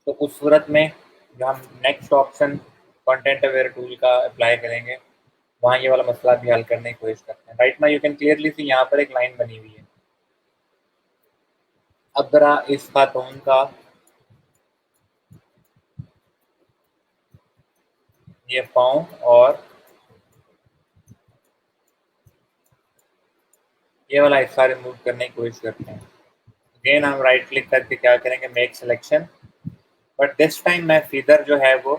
तो उस सूरत में जो हम next option content aware tool का अप्लाई करेंगे, वहाँ ये वाला मसला भी हल करने की कोशिश करते हैं। Right now you can clearly see यहाँ पर एक लाइन बनी हुई है। अब जरा इस खातून का ये पाँव और ये वाला हिस्सा रिमूव करने की कोशिश करते हैं। अगेन हम राइट क्लिक करके क्या करेंगे, make selection, but this time मैं फीदर जो है वो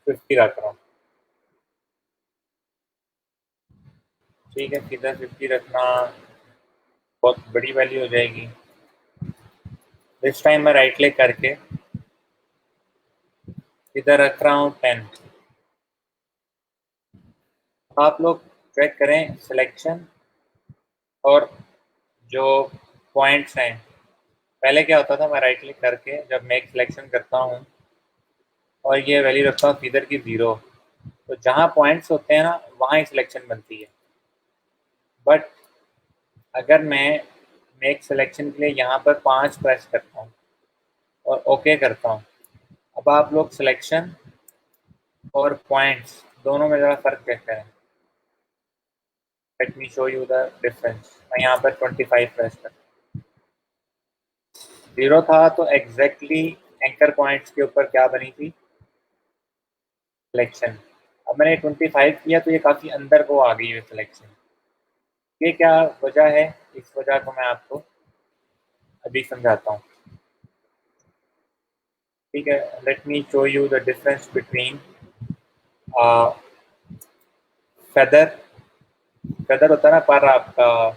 50 रख रहा हूँ। ठीक है, फीदर 50 रखना बहुत बड़ी वैल्यू हो जाएगी। दिस टाइम मैं राइट क्लिक करके इधर रख रहा हूँ 10। आप लोग चेक करें सिलेक्शन और जो पॉइंट्स हैं, पहले क्या होता था, मैं राइट क्लिक करके जब मेक सिलेक्शन करता हूँ और ये वैल्यू रखता हूँ फीदर की 0। तो जहाँ पॉइंट्स होते हैं ना वहाँ ही सिलेक्शन बनती है। बट अगर मैं मेक सिलेक्शन के लिए यहाँ पर 5 प्रेस करता हूँ और ओके करता हूँ, अब आप लोग सिलेक्शन और पॉइंट्स दोनों में ज़रा फ़र्क चेक करें। Let me show you the difference. मैं यहाँ पर 25 प्रेस कर, 0 था तो एग्जैक्टली एंकर पॉइंट्स के ऊपर क्या बनी थी, सिलेक्शन। अब मैंने 25 किया तो ये काफ़ी अंदर को आ गई है सिलेक्शन। ये क्या वजह है, इस वजह को मैं आपको अभी समझाता हूँ। ठीक है, let me show you the difference between feather. Feather होता है ना पर आपका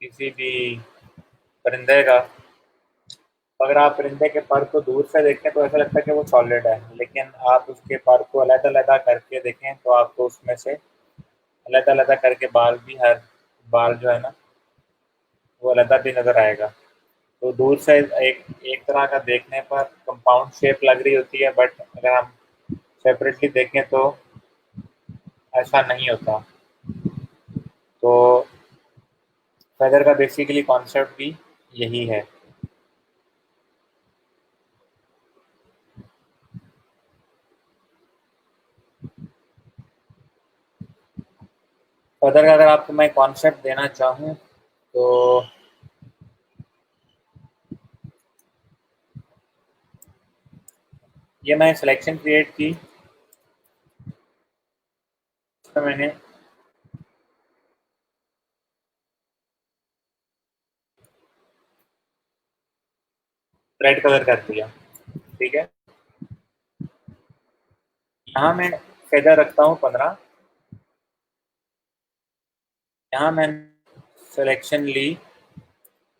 किसी भी परिंदे का। अगर आप परिंदे के पर को दूर से देखें तो ऐसा लगता है कि वो सॉलिड है, लेकिन आप उसके पर को अलग-अलग करके देखें तो आपको उसमें से अलग-अलग करके बाल भी, हर बाल जो है ना वो अलग भी नज़र आएगा। तो दूर से एक एक तरह का देखने पर कंपाउंड शेप लग रही होती है, बट अगर हम सेपरेटली देखें तो ऐसा नहीं होता। तो फेदर का बेसिकली कॉन्सेप्ट भी यही है। फेदर का अगर आपको मैं कॉन्सेप्ट देना चाहूँ तो ये मैं सिलेक्शन क्रिएट की, तो मैंने रेड कलर कर दिया। ठीक है, यहाँ मैं फेदर रखता हूँ 15। यहाँ मैंने सिलेक्शन ली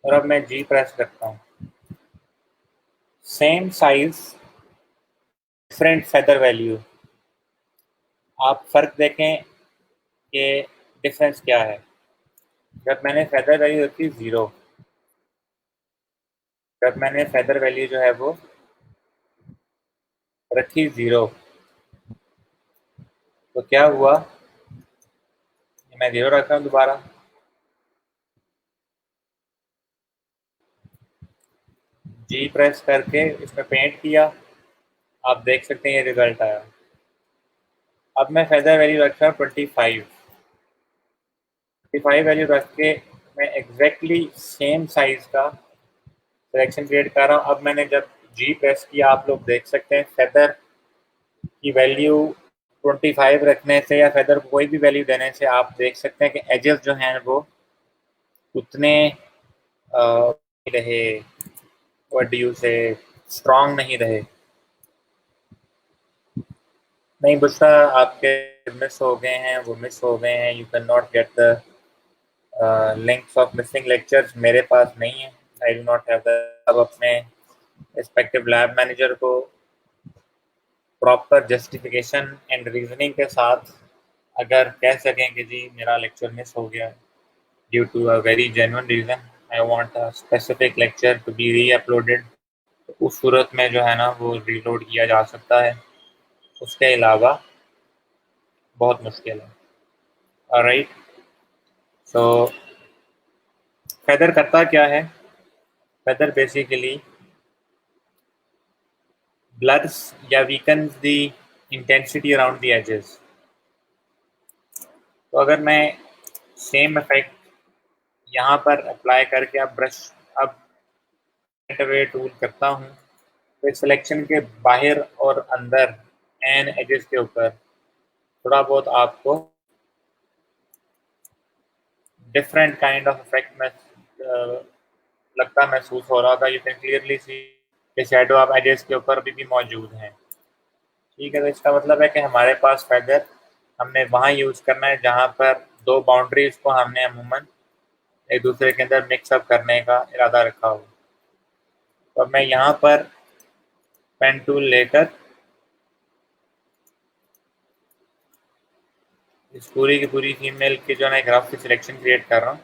और अब मैं जी प्रेस करता हूँ। Same size different feather value. आप फर्क देखें कि डिफरेंस क्या है। जब मैंने फेदर वैल्यू रखी 0, जब मैंने फेदर वैल्यू जो है वो रखी 0, तो क्या हुआ, मैं 0 रखता हूँ दोबारा, जी प्रेस करके इसमें पेंट किया, आप देख सकते हैं ये रिजल्ट आया। अब मैं फेदर वैल्यू रखता हूँ 25। 25 वैल्यू रख के मैं एग्जैक्टली सेम साइज का सिलेक्शन क्रिएट कर रहा हूँ। अब मैंने जब जी प्रेस किया, आप लोग देख सकते हैं फेदर की वैल्यू 25 रखने से या फेदर को कोई भी वैल्यू देने से आप देख सकते हैं कि एजेस जो हैं वो उतने रहे, व्हाट डू यू से, स्ट्रांग नहीं रहे। नहीं बुशरा, आपके मिस हो गए हैं, वो मिस हो गए हैं। You can not get the links of missing lectures, मेरे पास नहीं है। आई डू नॉट हैव द। अब अपने रिस्पेक्टिव लैब मैनेजर को प्रॉपर जस्टिफिकेशन एंड रीजनिंग के साथ अगर कह सकें कि जी मेरा लेक्चर मिस हो गया due to a very genuine reason, I want a specific lecture to be reuploaded, तो उस सूरत में जो है ना वो रीलोड किया जा सकता है। उसके अलावा बहुत मुश्किल है। ऑलराइट, सो फेदर करता क्या है, फेदर बेसिकली blurs या weakens the intensity around the edges। तो अगर मैं सेम इफेक्ट यहाँ पर अप्लाई करके अब ब्रश, अब वे टूल करता हूँ तो सिलेक्शन के बाहर और अंदर एन एजेस के ऊपर थोड़ा बहुत आपको डिफरेंट काइंड ऑफ इफेक्ट में लगता महसूस हो रहा था। यू कैन क्लियरली सी कि शेडो ऑफ एजेस के ऊपर भी मौजूद हैं। ठीक है, तो इसका मतलब है कि हमारे पास फेदर हमने वहाँ यूज़ करना है जहाँ पर दो बाउंड्रीज को हमने अमूमन एक दूसरे के अंदर मिक्सअप करने का इरादा रखा हो। तो अब मैं यहाँ पर पेन टूल लेकर इस पूरी की पूरी फीमेल की जो है ग्राफ की सिलेक्शन क्रिएट कर रहा हूँ।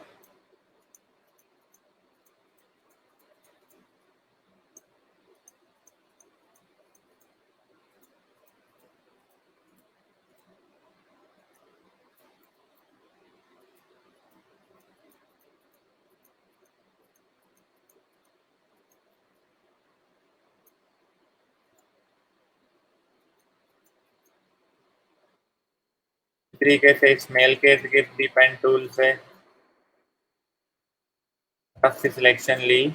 तरीके से इस मेल के गिर दी पेन टूल से रफ सी सिलेक्शन ली।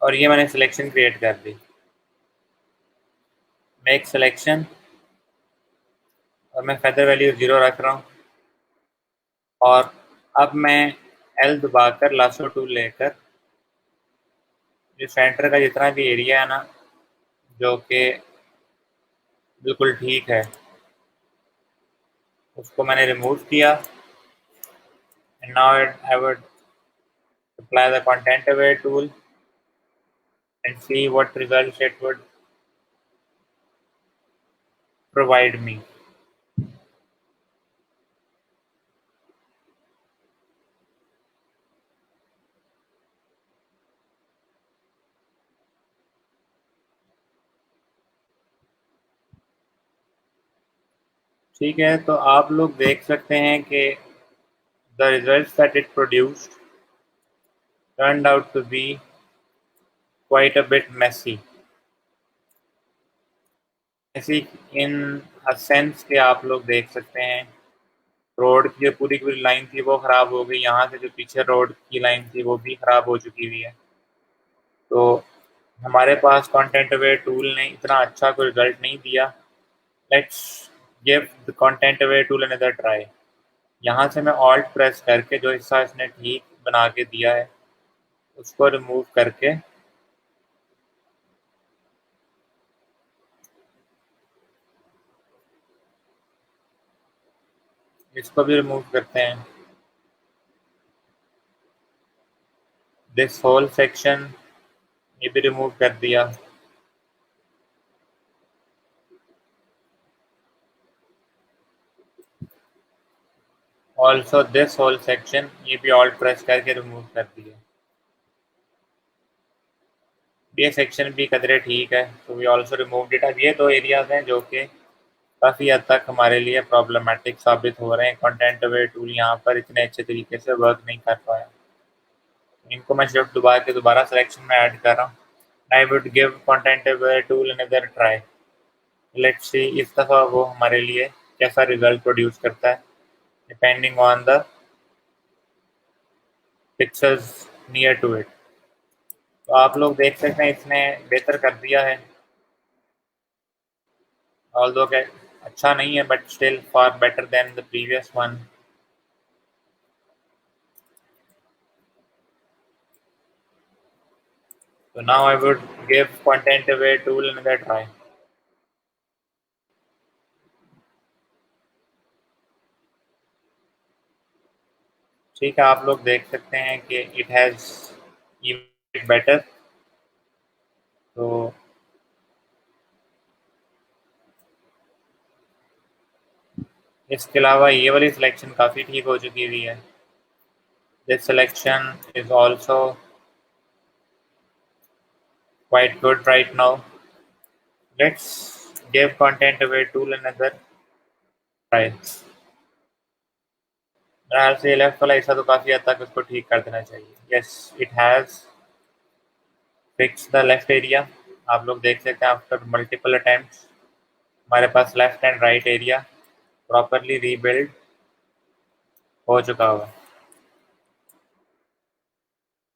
और ये मैंने सिलेक्शन क्रिएट कर दी। मेक सिलेक्शन, और मैं फेदर वैल्यू 0 रख रहा हूँ। और अब मैं एल दबाकर लासो टूल लेकर जो सेंटर का जितना भी एरिया है ना, जो कि बिल्कुल ठीक है, उसको मैंने रिमूव किया। And now I would apply the content aware tool and see what results it would provide me. ठीक है, तो आप लोग देख सकते हैं कि the results that it produced turned out to be quite a bit messy. ऐसी इन अ सेंस के आप लोग देख सकते हैं रोड की जो पूरी की पूरी लाइन थी वो ख़राब हो गई, यहाँ से जो पीछे रोड की लाइन थी वो भी ख़राब हो चुकी हुई है। तो हमारे पास कंटेंट अवेयर टूल ने इतना अच्छा कोई रिजल्ट नहीं दिया। Let's give the content aware tool another try. यहाँ से मैं ऑल्ट प्रेस करके जो हिस्सा इसने ठीक बना के दिया है उसको रिमूव करके इसको भी रिमूव करते हैं। दिस होल सेक्शन ये भी रिमूव कर दिया। ऑल्सो दिस होल सेक्शन ये भी ऑल्ट प्रेस करके रिमूव कर दिया। ये सेक्शन भी कदरे ठीक है, तो वी ऑल्सो रिमूव इट। अब ये दो एरियाज हैं जो कि काफ़ी हद तक हमारे लिए प्रॉब्लमेटिक साबित हो रहे हैं। कंटेंट अवेयर टूल यहाँ पर इतने अच्छे तरीके से वर्क नहीं कर पाया। इनको मैं शिफ्ट दबा के दोबारा सिलेक्शन में ऐड कर रहा हूँ। I would give content aware tool another try. Let's see इस दफ़ा वो हमारे लिए कैसा रिजल्ट प्रोड्यूस करता है depending on the pixels near to it. तो आप लोग देख सकते हैं इसने बेहतर कर दिया है, ऑल्दो के अच्छा नहीं है but still far better than the previous one. So now I would give content away tool another try. ठीक है, आप लोग देख सकते हैं कि इट हैज़ इवन बेटर। तो इसके अलावा ये वाली सिलेक्शन काफ़ी ठीक हो चुकी हुई है। This selection is also quite good right now. Let's give content away tool another try. मेरे ख्याल से लेफ्ट वाला हिस्सा तो काफ़ी हद तक उसको ठीक कर देना चाहिए। Yes, it has fix the left area. आप लोग देख सकते हैं आफ्टर मल्टीपल अटेम्प्ट्स हमारे पास left and right area properly rebuild हो चुका हुआ।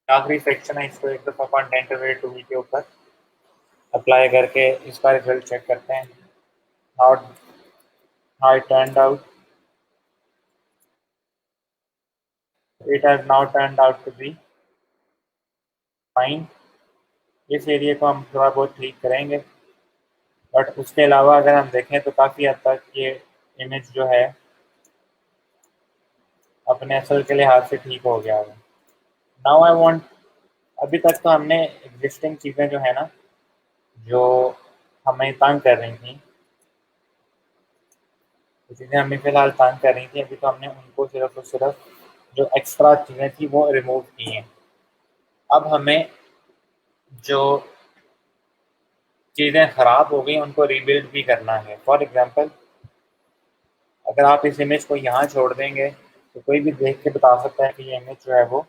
आखिरी सेक्शन है, इसको एक दफ़ा कंटेंट अवेयर टूल के ऊपर अप्लाई करके इसका रिजल्ट चेक करते हैं। How how it turned out. It has now turned out to be fine. इस एरिया को हम थोड़ा बहुत ठीक करेंगे, बट उसके अलावा अगर हम देखें तो काफ़ी हद तक ये इमेज जो है अपने असल के लिहाज से ठीक हो गया है। नाउ आई वांट, अभी तक तो हमने एग्जिस्टिंग चीज़ें जो है ना जो हमें तंग कर रही थी, तो चीज़ें हमें फ़िलहाल तंग कर रही थी, अभी तो हमने उनको सिर्फ और सिर्फ जो एक्स्ट्रा चीज़ें थी वो रिमूव की हैं। अब हमें जो चीज़ें ख़राब हो गई उनको रीबिल्ड भी करना है। फॉर एग्ज़ाम्पल, अगर आप इस इमेज को यहाँ छोड़ देंगे तो कोई भी देख के बता सकता है कि ये इमेज जो है वो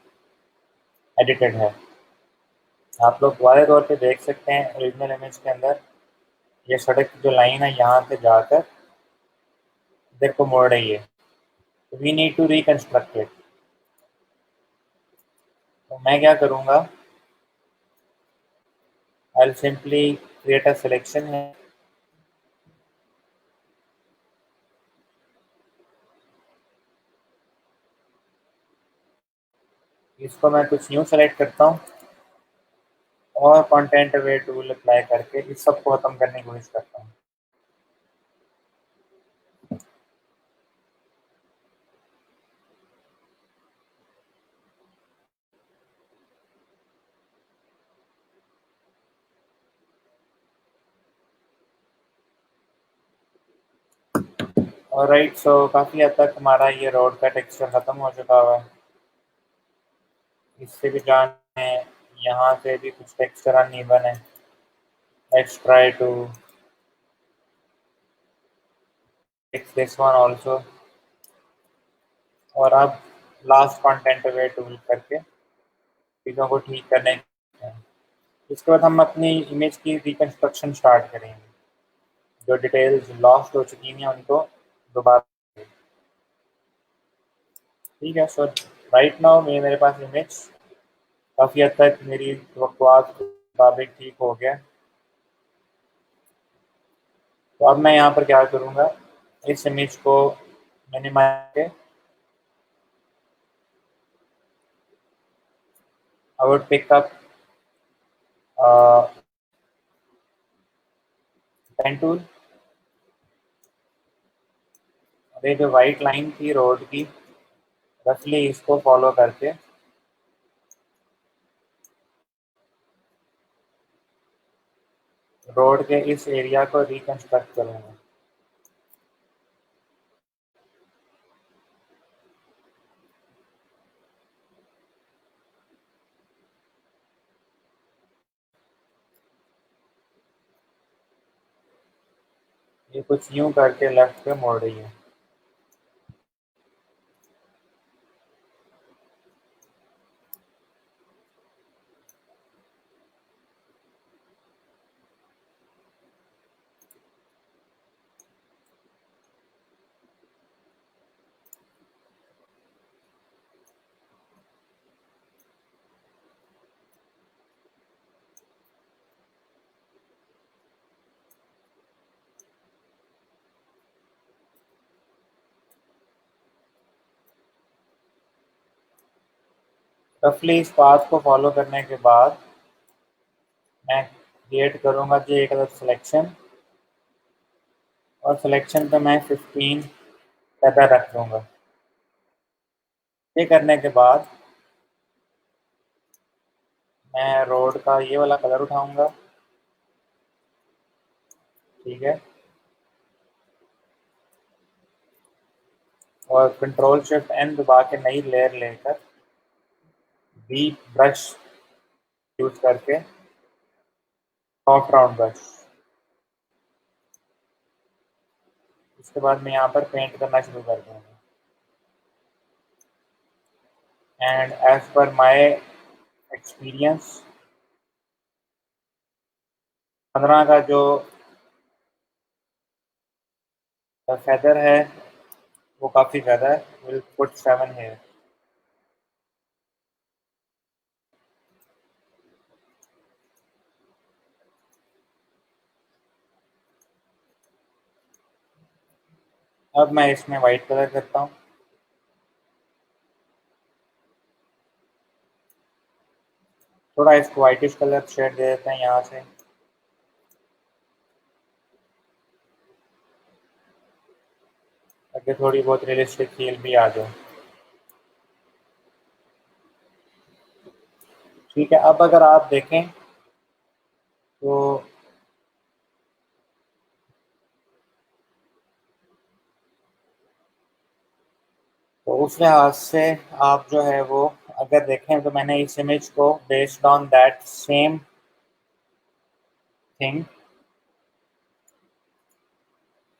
एडिटेड है। आप लोग वाज़े तौर पे देख सकते हैं ओरिजिनल इमेज के अंदर ये सड़क की जो लाइन है यहाँ से जाकर इधर को मोड़ रही है। We need to reconstruct it. तो मैं क्या करूँगा, I will simply create a selection है। इसको मैं कुछ यूँ सेलेक्ट करता हूँ और कंटेंट अवेयर टूल अप्लाई करके इस सब को ख़त्म करने की कोशिश करता हूँ। और राइट, सो काफ़ी हद तक हमारा ये रोड का टेक्सचर ख़त्म हो चुका हुआ है। इससे भी जान है, यहाँ से भी कुछ टेक्सचर अनइवन है। Let's try to fix this one also. और अब लास्ट कंटेंट अवेयर टूल करके चीज़ों को ठीक करने इसके बाद हम अपनी इमेज की रिकंस्ट्रक्शन स्टार्ट करेंगे। जो डिटेल्स लॉस्ट हो चुकी हैं उनको दोबारा। ठीक है, सो राइट नाउ मेरे पास इमेज काफ़ी हद तक मेरी वक़्त के मुताबिक ठीक हो गया। तो अब मैं यहाँ पर क्या करूँगा, इस इमेज को मिनिमाइज करके I would pick up pen tool. और ये जो वाइट लाइन थी रोड की, रफली इसको फॉलो करके रोड के इस एरिया को रिकंस्ट्रक्ट करूँगा। ये कुछ यूँ करके लेफ्ट पे मोड़ रही है। रफली इस पाथ को फॉलो करने के बाद मैं क्रिएट करूँगा जी एक अलग सिलेक्शन, और सिलेक्शन पे मैं 15 feather रख दूँगा। ये करने के बाद मैं रोड का ये वाला कलर उठाऊँगा। ठीक है, और कंट्रोल शिफ्ट एन दबा के नई लेयर लेकर डीप ब्रश यूज करके सॉफ्ट राउंड ब्रश, उसके बाद मैं यहाँ पर पेंट करना शुरू कर दूँगा। And as per my experience 15 का जो फेदर है वो काफ़ी ज़्यादा है। विल पुट 7 है। अब मैं इसमें वाइट कलर करता हूँ। थोड़ा इसको वाइटिश कलर शेड दे देते हैं यहाँ से, ताकि थोड़ी बहुत रियलिस्टिक फील भी आ जाए। ठीक है, अब अगर आप देखें तो उस लिहाज से आप जो है वो अगर देखें तो मैंने इस इमेज को based on that same thing,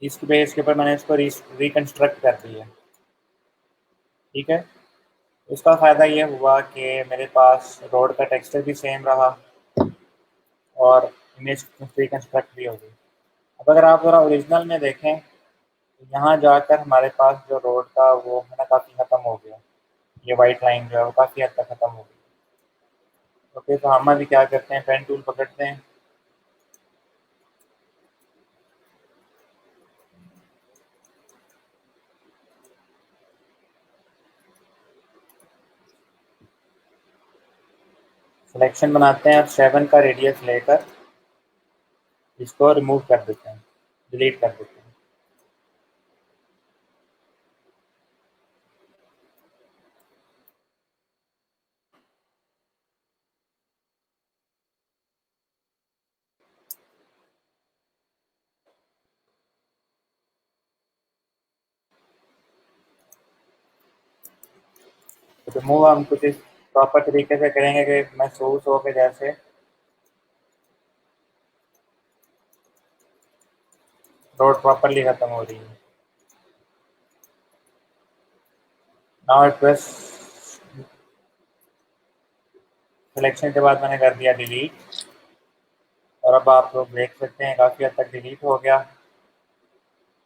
इस बेस के ऊपर मैंने इसको रिकंस्ट्रक्ट कर दिया। ठीक है, उसका फ़ायदा ये हुआ कि मेरे पास रोड का टेक्सचर भी सेम रहा और इमेज रिकंस्ट्रक्ट भी होगी। अब अगर आप ज़रा ओरिजिनल में देखें तो यहाँ जाकर हमारे पास जो रोड का वो है ना काफ़ी ख़त्म हो गया, ये वाइट लाइन जो है वो काफ़ी हद तक ख़त्म हो गई। ओके, तो हम अभी क्या करते हैं, पेन टूल पकड़ते हैं, सिलेक्शन बनाते हैं और 7 का रेडियस लेकर इसको रिमूव कर देते हैं, डिलीट कर देते हैं। तो रिमूव हम कुछ इस प्रॉपर तरीके से करेंगे कि मैं सो के जैसे रोड प्रॉपरली ख़त्म हो रही है। नाउ इट प्रेस, सिलेक्शन के बाद मैंने कर दिया डिलीट और अब आप लोग देख सकते हैं काफ़ी हद तक डिलीट हो गया।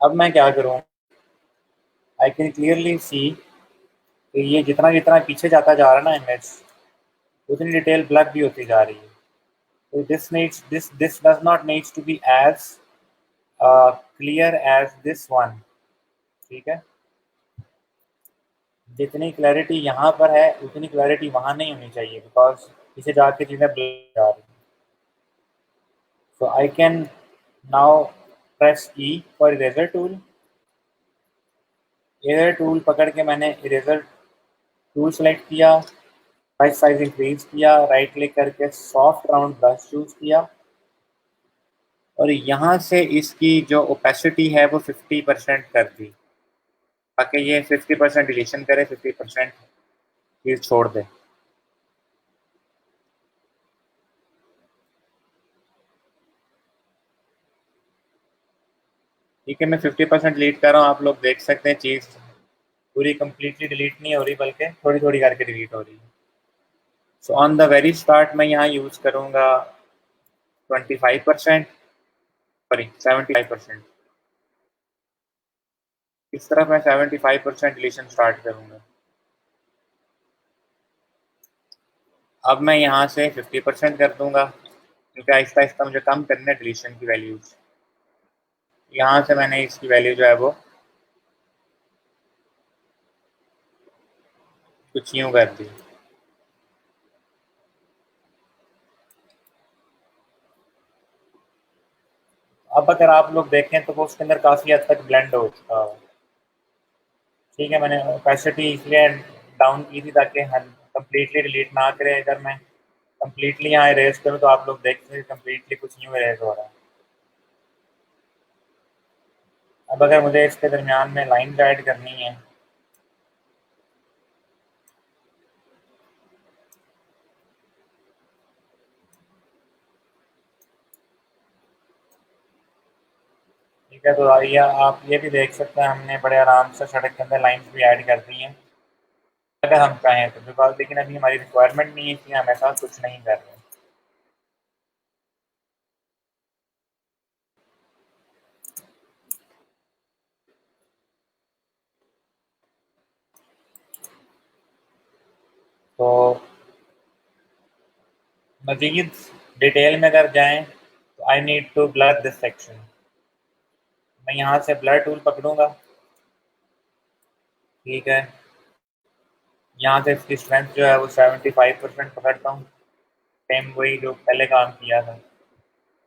अब मैं क्या करूँ, आई कैन क्लियरली सी कि ये जितना जितना पीछे जाता जा रहा है ना इमेज, उतनी डिटेल ब्लैक भी होती जा रही है। तो this does not needs to be as clear as this one. ठीक है, जितनी क्लैरिटी यहाँ पर है उतनी क्लैरिटी वहाँ नहीं होनी चाहिए, बिकॉज इसे जाके चीज़ें ब्लर जा रही हैं। So I can now press E for eraser tool. Eraser tool पकड़ के मैंने इरेजर टूल सेलेक्ट किया, ब्रश साइज इंक्रीज किया, राइट क्लिक करके सॉफ्ट राउंड ब्रश चूज किया और यहाँ से इसकी जो ओपेसिटी है वो 50% कर दी, ताकि ये 50% डिलीशन करे, 50% चीज़ छोड़ दे। ठीक है, मैं 50% डिलीट कर रहा हूँ, आप लोग देख सकते हैं चीज़ पूरी कंप्लीटली डिलीट नहीं हो रही बल्कि थोड़ी थोड़ी करके डिलीट हो रही है। So on the very start मैं यहाँ यूज़ करूँगा 25%, सॉरी 75%। इस तरफ मैं 75% डिलीशन स्टार्ट करूँगा। अब मैं यहाँ से 50% कर दूँगा क्योंकि आहिस्ता आहिस्ता मुझे कम करना है डिलीशन की वैल्यूज़। यहाँ से मैंने इसकी वैल्यू जो है वो कुछ यूँ कर दी। अब अगर आप लोग देखें तो वो उसके अंदर काफ़ी हद तक ब्लेंड हो चुका है। ठीक है, मैंने ओपेसिटी इसलिए डाउन की थी ताकि हम कम्प्लीटली डिलीट ना करें। अगर मैं कम्प्लीटली यहाँ इरेज करूँ तो आप लोग देख सकते हैं कम्प्लीटली कुछ न्यू इरेज हो रहा है। अब अगर मुझे इसके दरमियान में लाइन ऐड करनी है, ठीक है, तो आइए आप ये भी देख सकते हैं हमने बड़े आराम से सड़क के अंदर लाइन्स भी ऐड कर दी हैं अगर हम चाहें तो, बिकॉज लेकिन अभी हमारी रिक्वायरमेंट नहीं है इसलिए हम ऐसा कुछ नहीं कर रहे। तो मजीद डिटेल में अगर जाएं तो I need to blur this section. मैं यहाँ से ब्लर टूल पकड़ूंगा। ठीक है, यहाँ से इसकी स्ट्रेंथ जो है वो 75% पकड़ता हूँ, सेम वही जो पहले काम किया था।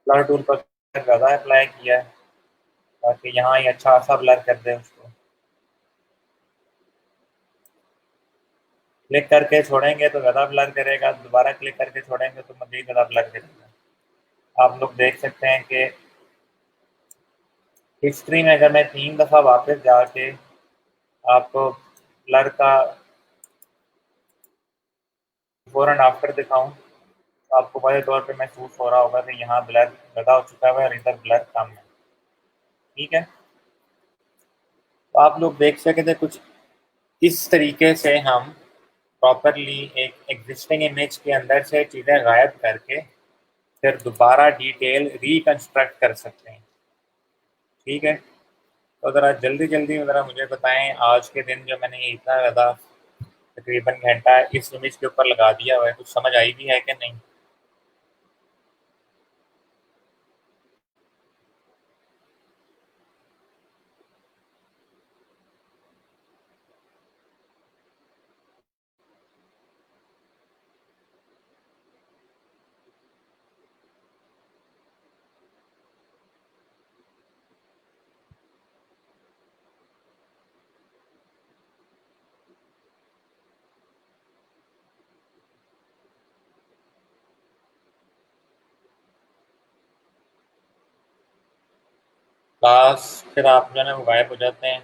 ब्लर टूल पर ज़्यादा अप्लाई किया है ताकि यहाँ ये अच्छा सा ब्लर कर दे उसको। क्लिक करके छोड़ेंगे तो ज़्यादा ब्लर करेगा, दोबारा क्लिक करके छोड़ेंगे तो मज़ीद ज़्यादा ब्लर करेगा। आप लोग देख सकते हैं कि हिस्ट्री में अगर मैं 3 दफ़ा वापस जाके आपको ब्लर का बिफोर एंड आफ्टर दिखाऊं आपको बड़े तौर पे महसूस हो रहा होगा कि यहाँ ब्लर ज़्यादा हो चुका है और इधर ब्लर कम है। ठीक है, तो आप लोग देख सकते थे कुछ इस तरीके से हम प्रॉपरली एक एग्जिस्टिंग इमेज के अंदर से चीज़ें गायब करके फिर दोबारा डिटेल रिकंस्ट्रक्ट कर सकते हैं। ठीक है, तो ज़रा जल्दी जल्दी ज़रा मुझे बताएं, आज के दिन जो मैंने ये इतना ज़्यादा तकरीबन घंटा इस इमेज के ऊपर लगा दिया हुआ है, कुछ समझ आई भी है कि नहीं? क्लास फिर आप जो है ना वो गायब हो जाते हैं।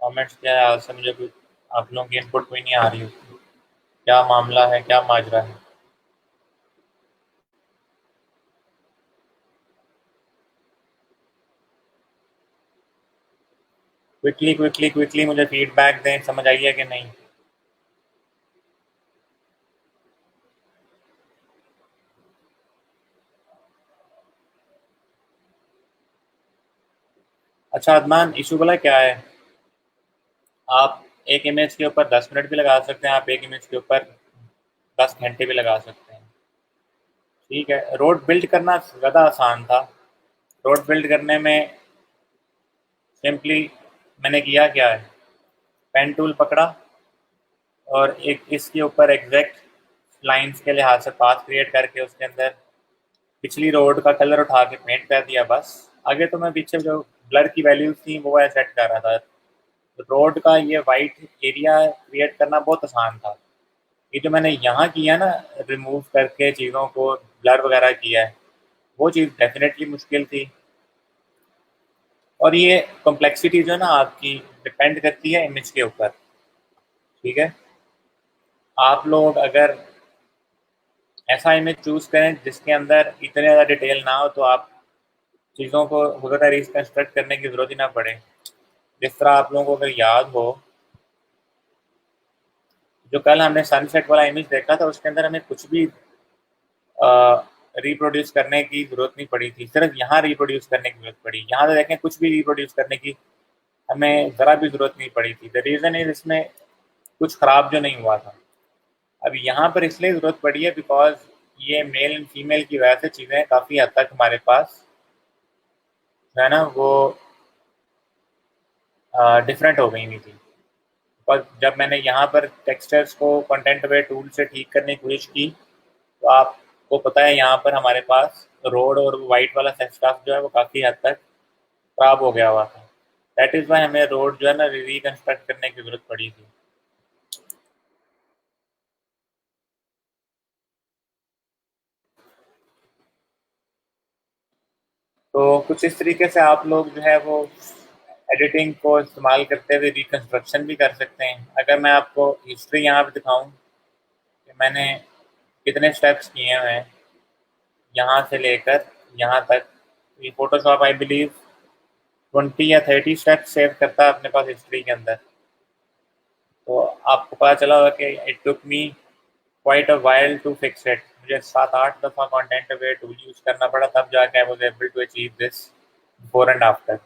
कमेंट्स क्या है, आज से मुझे कुछ आप लोगों की इनपुट भी नहीं आ रही होती। क्या मामला है, क्या माजरा है? क्विकली क्विकली क्विकली मुझे फीडबैक दें, समझ आई है कि नहीं? अच्छा अदनान, इशू बोला क्या है? आप एक इमेज के ऊपर 10 मिनट भी लगा सकते हैं, आप एक इमेज के ऊपर 10 घंटे भी लगा सकते हैं। ठीक है, रोड बिल्ड करना ज़्यादा आसान था। रोड बिल्ड करने में सिंपली मैंने किया क्या है, पेन टूल पकड़ा और एक इसके ऊपर एग्जैक्ट लाइंस के लिहाज से पाथ क्रिएट करके उसके अंदर पिछली रोड का कलर उठा के पेंट कर दिया बस। आगे तो मैं पीछे जो ब्लर की वैल्यूज थी वो सेट कर रहा था। तो रोड का ये वाइट एरिया क्रिएट करना बहुत आसान था। ये जो मैंने यहाँ किया ना, रिमूव करके चीज़ों को ब्लर वगैरह किया है, वो चीज़ डेफिनेटली मुश्किल थी। और ये कॉम्प्लेक्सिटी जो है ना आपकी डिपेंड करती है इमेज के ऊपर। ठीक है, आप लोग अगर ऐसा इमेज चूज करें जिसके अंदर इतने ज़्यादा डिटेल ना हो तो आप चीज़ों को ज़्यादा रिकंस्ट्रक्ट करने की ज़रूरत ही ना पड़े। जिस तरह आप लोगों को अगर याद हो, जो कल हमने सनसेट वाला इमेज देखा था उसके अंदर हमें कुछ भी रिप्रोड्यूस करने की ज़रूरत नहीं पड़ी थी, सिर्फ यहाँ रिप्रोड्यूस करने की ज़रूरत पड़ी। यहाँ तो देखें कुछ भी रिप्रोड्यूस करने की हमें ज़रा भी ज़रूरत नहीं पड़ी थी। द रीज़न इज इसमें कुछ ख़राब जो नहीं हुआ था। अब यहाँ पर इसलिए ज़रूरत पड़ी है बिकॉज ये मेल एंड फीमेल की वजह से चीज़ें काफ़ी हद तक हमारे पास जो है ना वो डिफरेंट हो गई हुई थी। पर जब मैंने यहाँ पर टेक्सचर्स को कंटेंट अवेयर टूल से ठीक करने की कोशिश की तो आपको पता है यहाँ पर हमारे पास रोड और वाइट वाला स्टफ जो है वो काफ़ी हद तक खराब हो गया हुआ था। दैट इज़ वाई हमें रोड जो है ना रिकंस्ट्रक्ट करने की ज़रूरत पड़ी थी। तो कुछ इस तरीके से आप लोग जो है वो एडिटिंग को इस्तेमाल करते हुए रिकंस्ट्रक्शन भी कर सकते हैं। अगर मैं आपको हिस्ट्री यहाँ पे दिखाऊं कि मैंने कितने स्टेप्स किए हुए हैं यहाँ से लेकर यहाँ तक, ये फोटोशॉप आई बिलीव 20 या 30 स्टेप्स सेव करता है अपने पास हिस्ट्री के अंदर। तो आपको पता चला होगा कि it took me quite a while to fix it. मुझे 7-8 दफ़ा कंटेंट अवेयर टूल यूज़ करना पड़ा तब जाके I was able to achieve this before and after.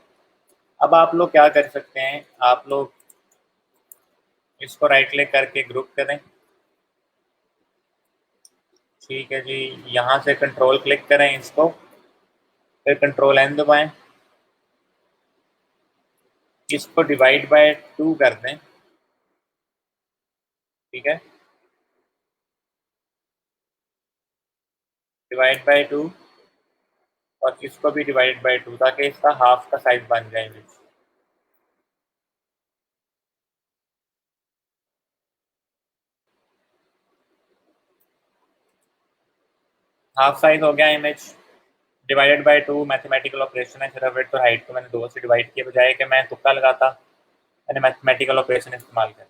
अब आप लोग क्या कर सकते हैं, आप लोग इसको राइट क्लिक करके ग्रुप करें। ठीक है जी, यहाँ से कंट्रोल क्लिक करें इसको, फिर कंट्रोल एन दबाएं, इसको डिवाइड बाय 2 कर दें। ठीक है, डिवाइड बाय 2 और इसको भी डिवाइड बाय 2 ताकि इसका हाफ का साइज बन जाए। हाफ साइज हो गया image. Divided by 2 mathematical operation है, सिर्फ वेट और हाइट को मैंने 2 से डिवाइड किए, बजाय कि मैं तुक्का लगाता मैंने मैथमेटिकल ऑपरेशन इस्तेमाल कर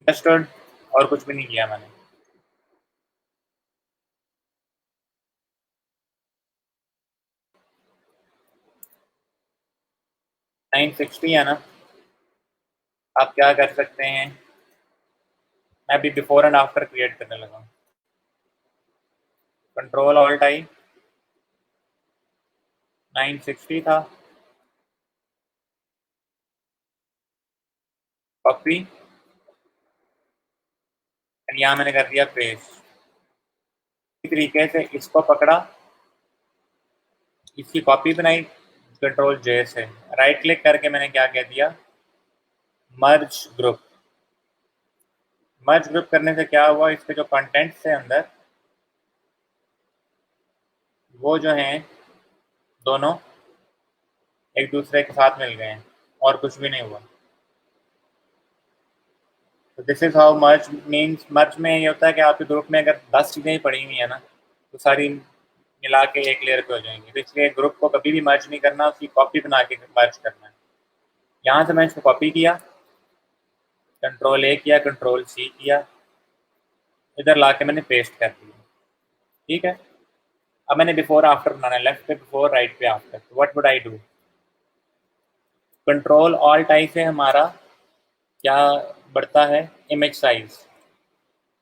अंडरस्टूड। और कुछ भी नहीं किया मैंने। 960 है ना। आप क्या कर सकते हैं, मैं अभी बिफोर एंड आफ्टर क्रिएट करने लगा हूँ। कंट्रोल ऑल्ट आई, 960 था, कॉपी, यहाँ मैंने कर दिया पेस्ट। इसी तरीके से इसको पकड़ा, इसकी कॉपी बनाई, कंट्रोल जे से राइट क्लिक करके मैंने क्या कह दिया, मर्ज ग्रुप। मर्ज ग्रुप करने से क्या हुआ, इसके जो कंटेंट्स थे अंदर वो जो हैं दोनों एक दूसरे के साथ मिल गए हैं और कुछ भी नहीं हुआ। तो this is how merge means. Merge में ये होता है कि आपके ग्रुप में अगर 10 चीज़ें ही पड़ी हुई है ना, तो सारी मिला के एक लेयर पे हो जाएंगी। तो इसलिए ग्रुप को कभी भी मर्ज नहीं करना, उसकी कॉपी बना के मर्ज करना है। यहाँ से मैंने इसको कॉपी किया, कंट्रोल ए किया, कंट्रोल सी किया, इधर ला के मैंने पेस्ट कर दिया। ठीक है, अब मैंने बिफोर आफ्टर बनाना है, लेफ्ट पे बिफोर, राइट पे after. What would I do, control alt आई से हमारा क्या बढ़ता है, इमेज साइज।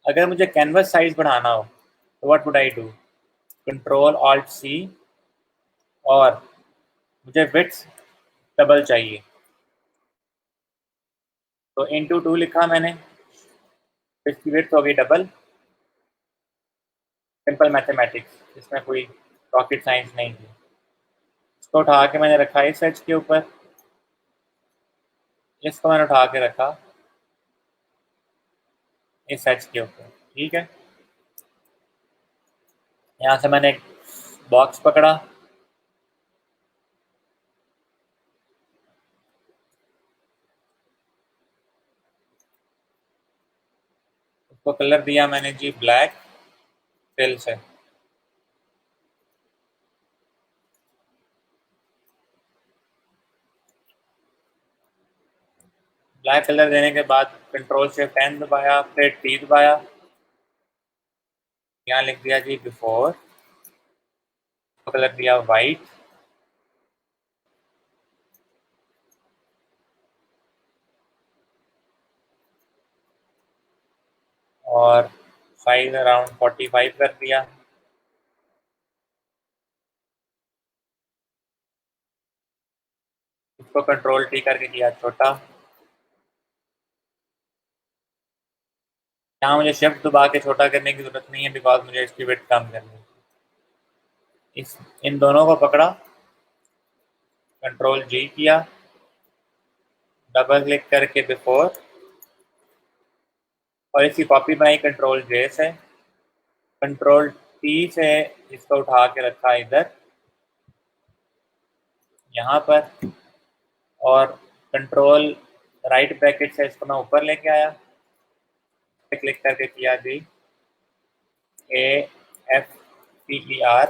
अगर मुझे कैनवस साइज बढ़ाना हो तो what would I do, control alt C, और मुझे विड्थ डबल चाहिए तो इंटू 2 लिखा मैंने, इसकी विड्थ हो गई डबल। सिंपल मैथमेटिक्स, इसमें कोई रॉकेट साइंस नहीं थी। इसको उठा के मैंने रखा इस एज के ऊपर, इसको मैंने उठा के रखा इस एज के ऊपर। ठीक है, यहाँ से मैंने एक बॉक्स पकड़ा, उसको कलर दिया मैंने जी ब्लैक फिल से। ब्लैक कलर देने के बाद कंट्रोल शिफ्ट एन दबाया, फिर टी दबाया, यहाँ लिख दिया जी बिफोर, कलर दिया वाइट, और साइज अराउंड 45 कर दिया। इसको कंट्रोल टी करके किया छोटा। यहाँ मुझे शिफ्ट दबा के छोटा करने की जरूरत नहीं है, बिकॉज मुझे इसकी विड्थ कम करनी है। इन दोनों को पकड़ा, कंट्रोल जी किया, डबल क्लिक करके बिफोर, और इसकी कॉपी बनाई कंट्रोल जे से, कंट्रोल टी से इसको उठा के रखा इधर यहाँ पर, और कंट्रोल राइट ब्रैकेट से इसको मैं ऊपर लेके आया, क्लिक करके किया जी AFTER,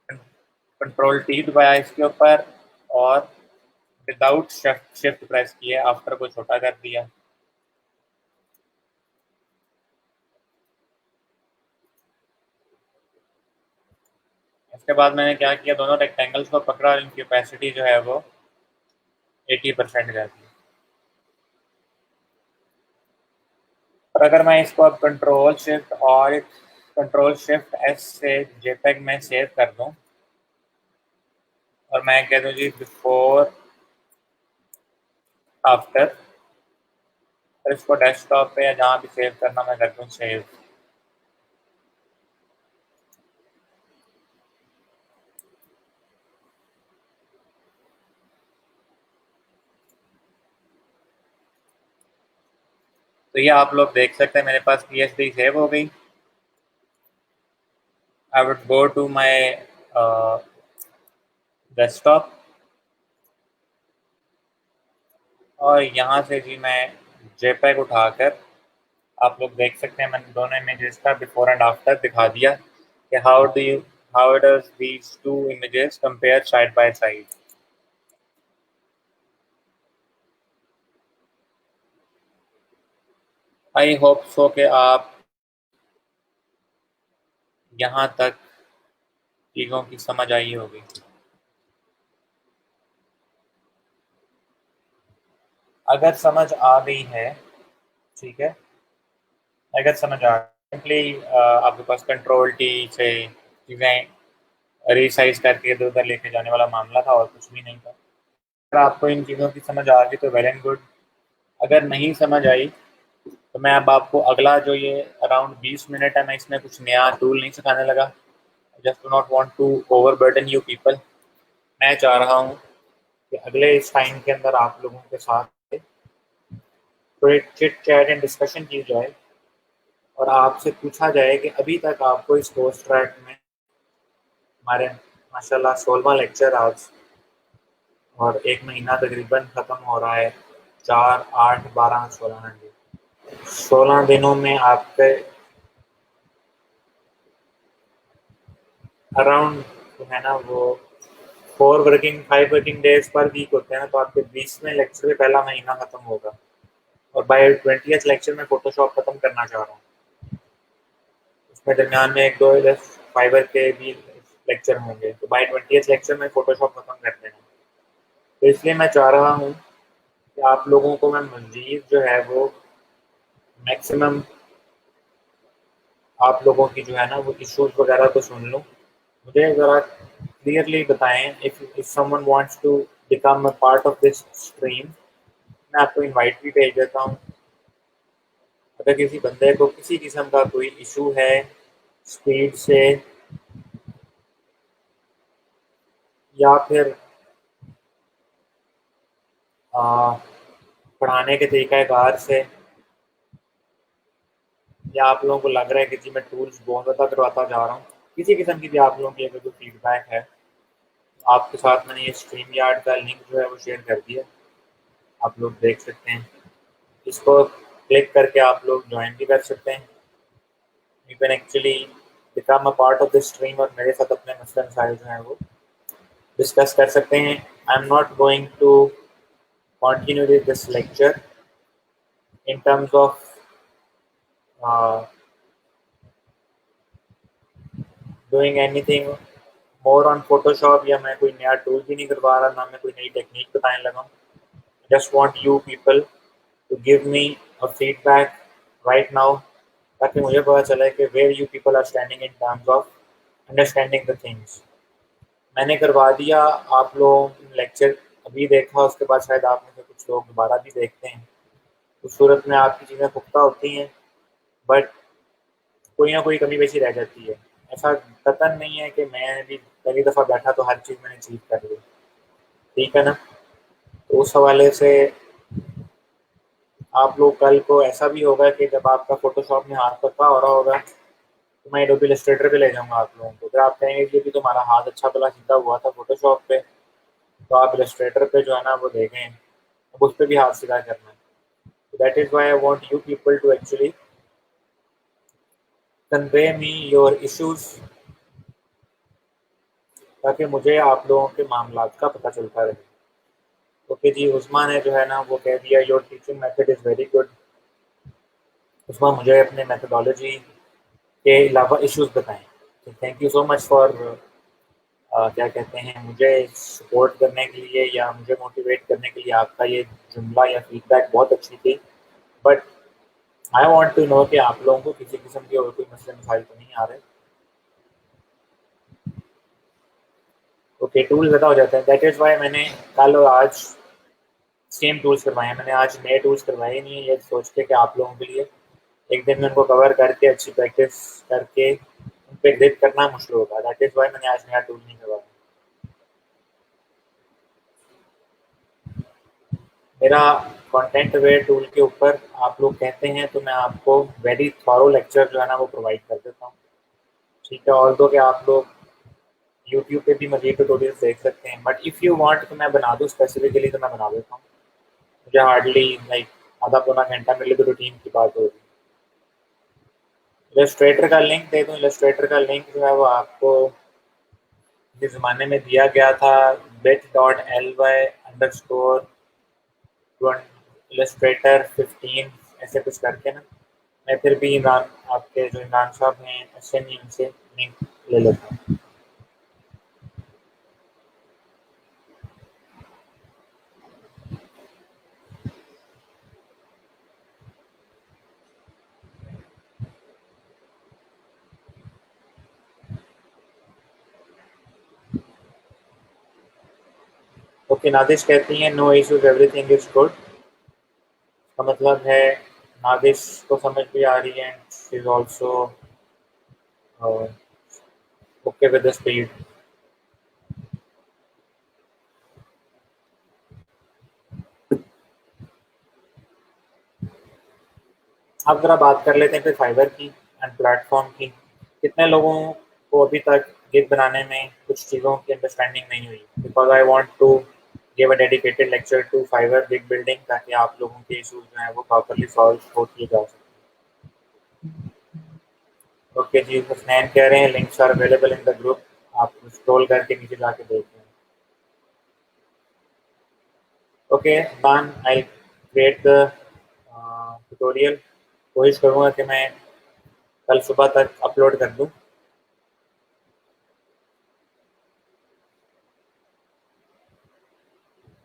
कंट्रोल टी दबाया इसके ऊपर, और विदाउट शिफ्ट प्रेस किए आफ्टर को छोटा कर दिया। इसके बाद मैंने क्या किया, दोनों रेक्टेंगल्स को पकड़ा और इनकी कैपेसिटी जो है वो 80% कर दी। और अगर मैं इसको अब कंट्रोल शिफ्ट एस से जेपेग में सेव कर दूं, और मैं कह दूं जी बिफोर आफ्टर, और इसको डेस्कटॉप पे या जहाँ भी सेव करना मैं कर दूं सेव। तो ये आप लोग देख सकते हैं मेरे पास PSD सेव हो गई। I would go to my desktop, और यहाँ से जी मैं जेपेग उठाकर, आप लोग देख सकते हैं मैंने दोनों इमेजेस का बिफोर एंड आफ्टर दिखा दिया कि how does these two images compare side by side. I hope so कि आप यहाँ तक चीज़ों की समझ आई होगी। अगर समझ आ गई है, ठीक है, अगर समझ आ सिंपली आपके पास कंट्रोल टी से चीज़ें रिसाइज करके इधर उधर लेके जाने वाला मामला था और कुछ भी नहीं था। अगर आपको इन चीज़ों की समझ आ गई तो वेल एंड गुड। अगर नहीं समझ आई तो मैं अब आपको अगला जो ये अराउंड 20 मिनट है, मैं इसमें कुछ नया टूल नहीं सिखाने लगा। Just do not want to overburden you people. मैं चाह रहा हूँ कि अगले इस टाइम के अंदर आप लोगों के साथ थोड़ी चिट चैट एंड डिस्कशन की जाए और आपसे पूछा जाए कि अभी तक आपको इस कोर्स ट्रैक में हमारे माशाल्लाह 16वां लेक्चर आज और एक महीना तकरीबन ख़त्म हो रहा है। 4, 8, 12, 16 16 दिनों में आपके अराउंड जो है ना वो 5 वर्किंग डेज पर वीक होते हैं ना, तो आपके 20वें लेक्चर में पहला महीना ख़त्म होगा और बाय 20th लेक्चर में फोटोशॉप ख़त्म करना चाह रहा हूँ। उसमें दरमियान में एक दो फाइबर के भी लेक्चर होंगे, तो बाय 20th लेक्चर में फोटोशॉप ख़त्म कर देना। तो इसलिए मैं चाह रहा हूँ कि आप लोगों को मैं मज़ीद जो है वो मैक्सिमम आप लोगों की जो है ना वो इश्यूज वगैरह तो सुन लूँ। मुझे ज़रा क्लियरली बताएं, if someone wants to become a part of this stream, मैं आपको इनवाइट भी भेज देता हूँ। अगर किसी बंदे को किसी किस्म का कोई इशू है स्पीड से या फिर पढ़ाने के तरीक़ाकार से, या आप लोगों को लग रहा है कि जी मैं टूल्स बहुत ज़्यादा करवाता जा रहा हूँ, किसी किस्म की भी आप लोगों की अगर कोई फीडबैक है, आपके साथ मैंने ये स्ट्रीम यार्ड का लिंक जो है वो शेयर कर दिया, आप लोग देख सकते हैं। इसको क्लिक करके आप लोग ज्वाइन भी कर सकते हैं। You can actually become a part of the stream और मेरे साथ अपने मसले मसाइल जो हैं वो डिस्कस कर सकते हैं। I am not going to continue this lecture in terms of doing anything more on Photoshop, या मैं कोई नया टूल भी नहीं करवा रहा, ना मैं कोई नई टेक्निक बताने लगा हूँ। Just want you people to give me a feedback right now, ताकि मुझे पता चले कि where you people are standing in terms of understanding the things. मैंने करवा दिया आप लोगों ने लेक्चर, अभी देखा, उसके बाद शायद आप में से कुछ लोग दोबारा भी देखते हैं। उस सूरत में आपकी चीज़ें पुख्ता होती हैं, बट कोई ना कोई कमी बेशी रह जाती है। ऐसा कतन नहीं है कि मैं भी पहली दफ़ा बैठा तो हर चीज़ मैंने अचीव कर ली, ठीक है ना। तो उस हवाले से आप लोग कल को ऐसा भी होगा कि जब आपका फोटोशॉप में हाथ पक्का हो रहा होगा तो मैं एडोबी इलस्ट्रेटर पे ले जाऊंगा आप लोगों को। फिर आप कहेंगे कि तुम्हारा हाथ अच्छा भला सीधा हुआ था फोटोशॉप पे, तो आप इलस्ट्रेटर पे जो है ना वो देखें, अब उस पर भी हाथ सीधा करना है। That is why I want you people to actually convey me your issues, ताकि मुझे आप लोगों के मामलात का पता चलता रहे। ओके जी, उस्मान ने जो है ना वो कह दिया your teaching method is very good. Usman मुझे अपने मेथडोलॉजी के अलावा इश्यूज बताएं। तो thank you so much for क्या कहते हैं, मुझे सपोर्ट करने के लिए या मुझे मोटिवेट करने के लिए आपका ये जुमला या फीडबैक बहुत अच्छी थी। But I want to know कि आप लोगों को किसी किस्म के और कोई मसले मसाइल तो नहीं आ रहे। ओके, टूल ज़्यादा हो जाता है, दैट इज़ वाई मैंने कल और आज सेम टूल्स करवाए हैं। मैंने आज नए टूल्स करवाए नहीं है ये सोच के कि आप लोगों के लिए एक दिन में उनको कवर करके अच्छी प्रैक्टिस करके उन पर ग्रिप करना मुश्किल होगा। दैट इज़ वाई मैंने आज नया टूल नहीं करवाया। मेरा कंटेंट अवेयर टूल के ऊपर आप लोग कहते हैं तो मैं आपको वेरी थॉरो लेक्चर जो है ना वो प्रोवाइड कर देता हूँ, ठीक है। और दो कि आप लोग यूट्यूब पे भी मज़ीद ट्यूटोरियल्स देख सकते हैं, बट इफ़ यू वांट तो मैं बना दूँ स्पेसिफिकली, तो मैं बना देता हूँ। मुझे हार्डली लाइक आधा पौना घंटा मिले तो रूटीन की बात होगी। इलस्ट्रेटर का लिंक दे दूँ, इलस्ट्रेटर का लिंक जो है वो आपको जिस ज़माने में दिया गया था bit.ly_इलस्ट्रेटर 15 ऐसे कुछ करके ना, मैं फिर भी इमरान, आपके जो इमरान साहब हैं अच्छे नहीं, उनसे लिंक ले लेता हूँ। ओके, नादिश कहती हैं no issues, everything is good. का मतलब है नादिश को समझ भी आ रही है, she is also okay with the speed. अब जरा बात कर लेते हैं फिर फाइवर की एंड प्लेटफॉर्म की। कितने लोगों को अभी तक गिग बनाने में कुछ चीज़ों की अंडरस्टैंडिंग नहीं हुई? Because I want to give a dedicated lecture to Fiverr gig building, ताकि आप लोगों के इशूज जो हैं वो प्रॉपरली सॉल्व हो किए जा सकें। ओके जी, हुसनैन कह रहे हैं links are available in the group, आप स्क्रॉल करके नीचे जाके देख लें। ओके मान, आई क्रिएट द ट्यूटोरियल, कोशिश करूँगा कि मैं कल सुबह तक अपलोड कर दूँ।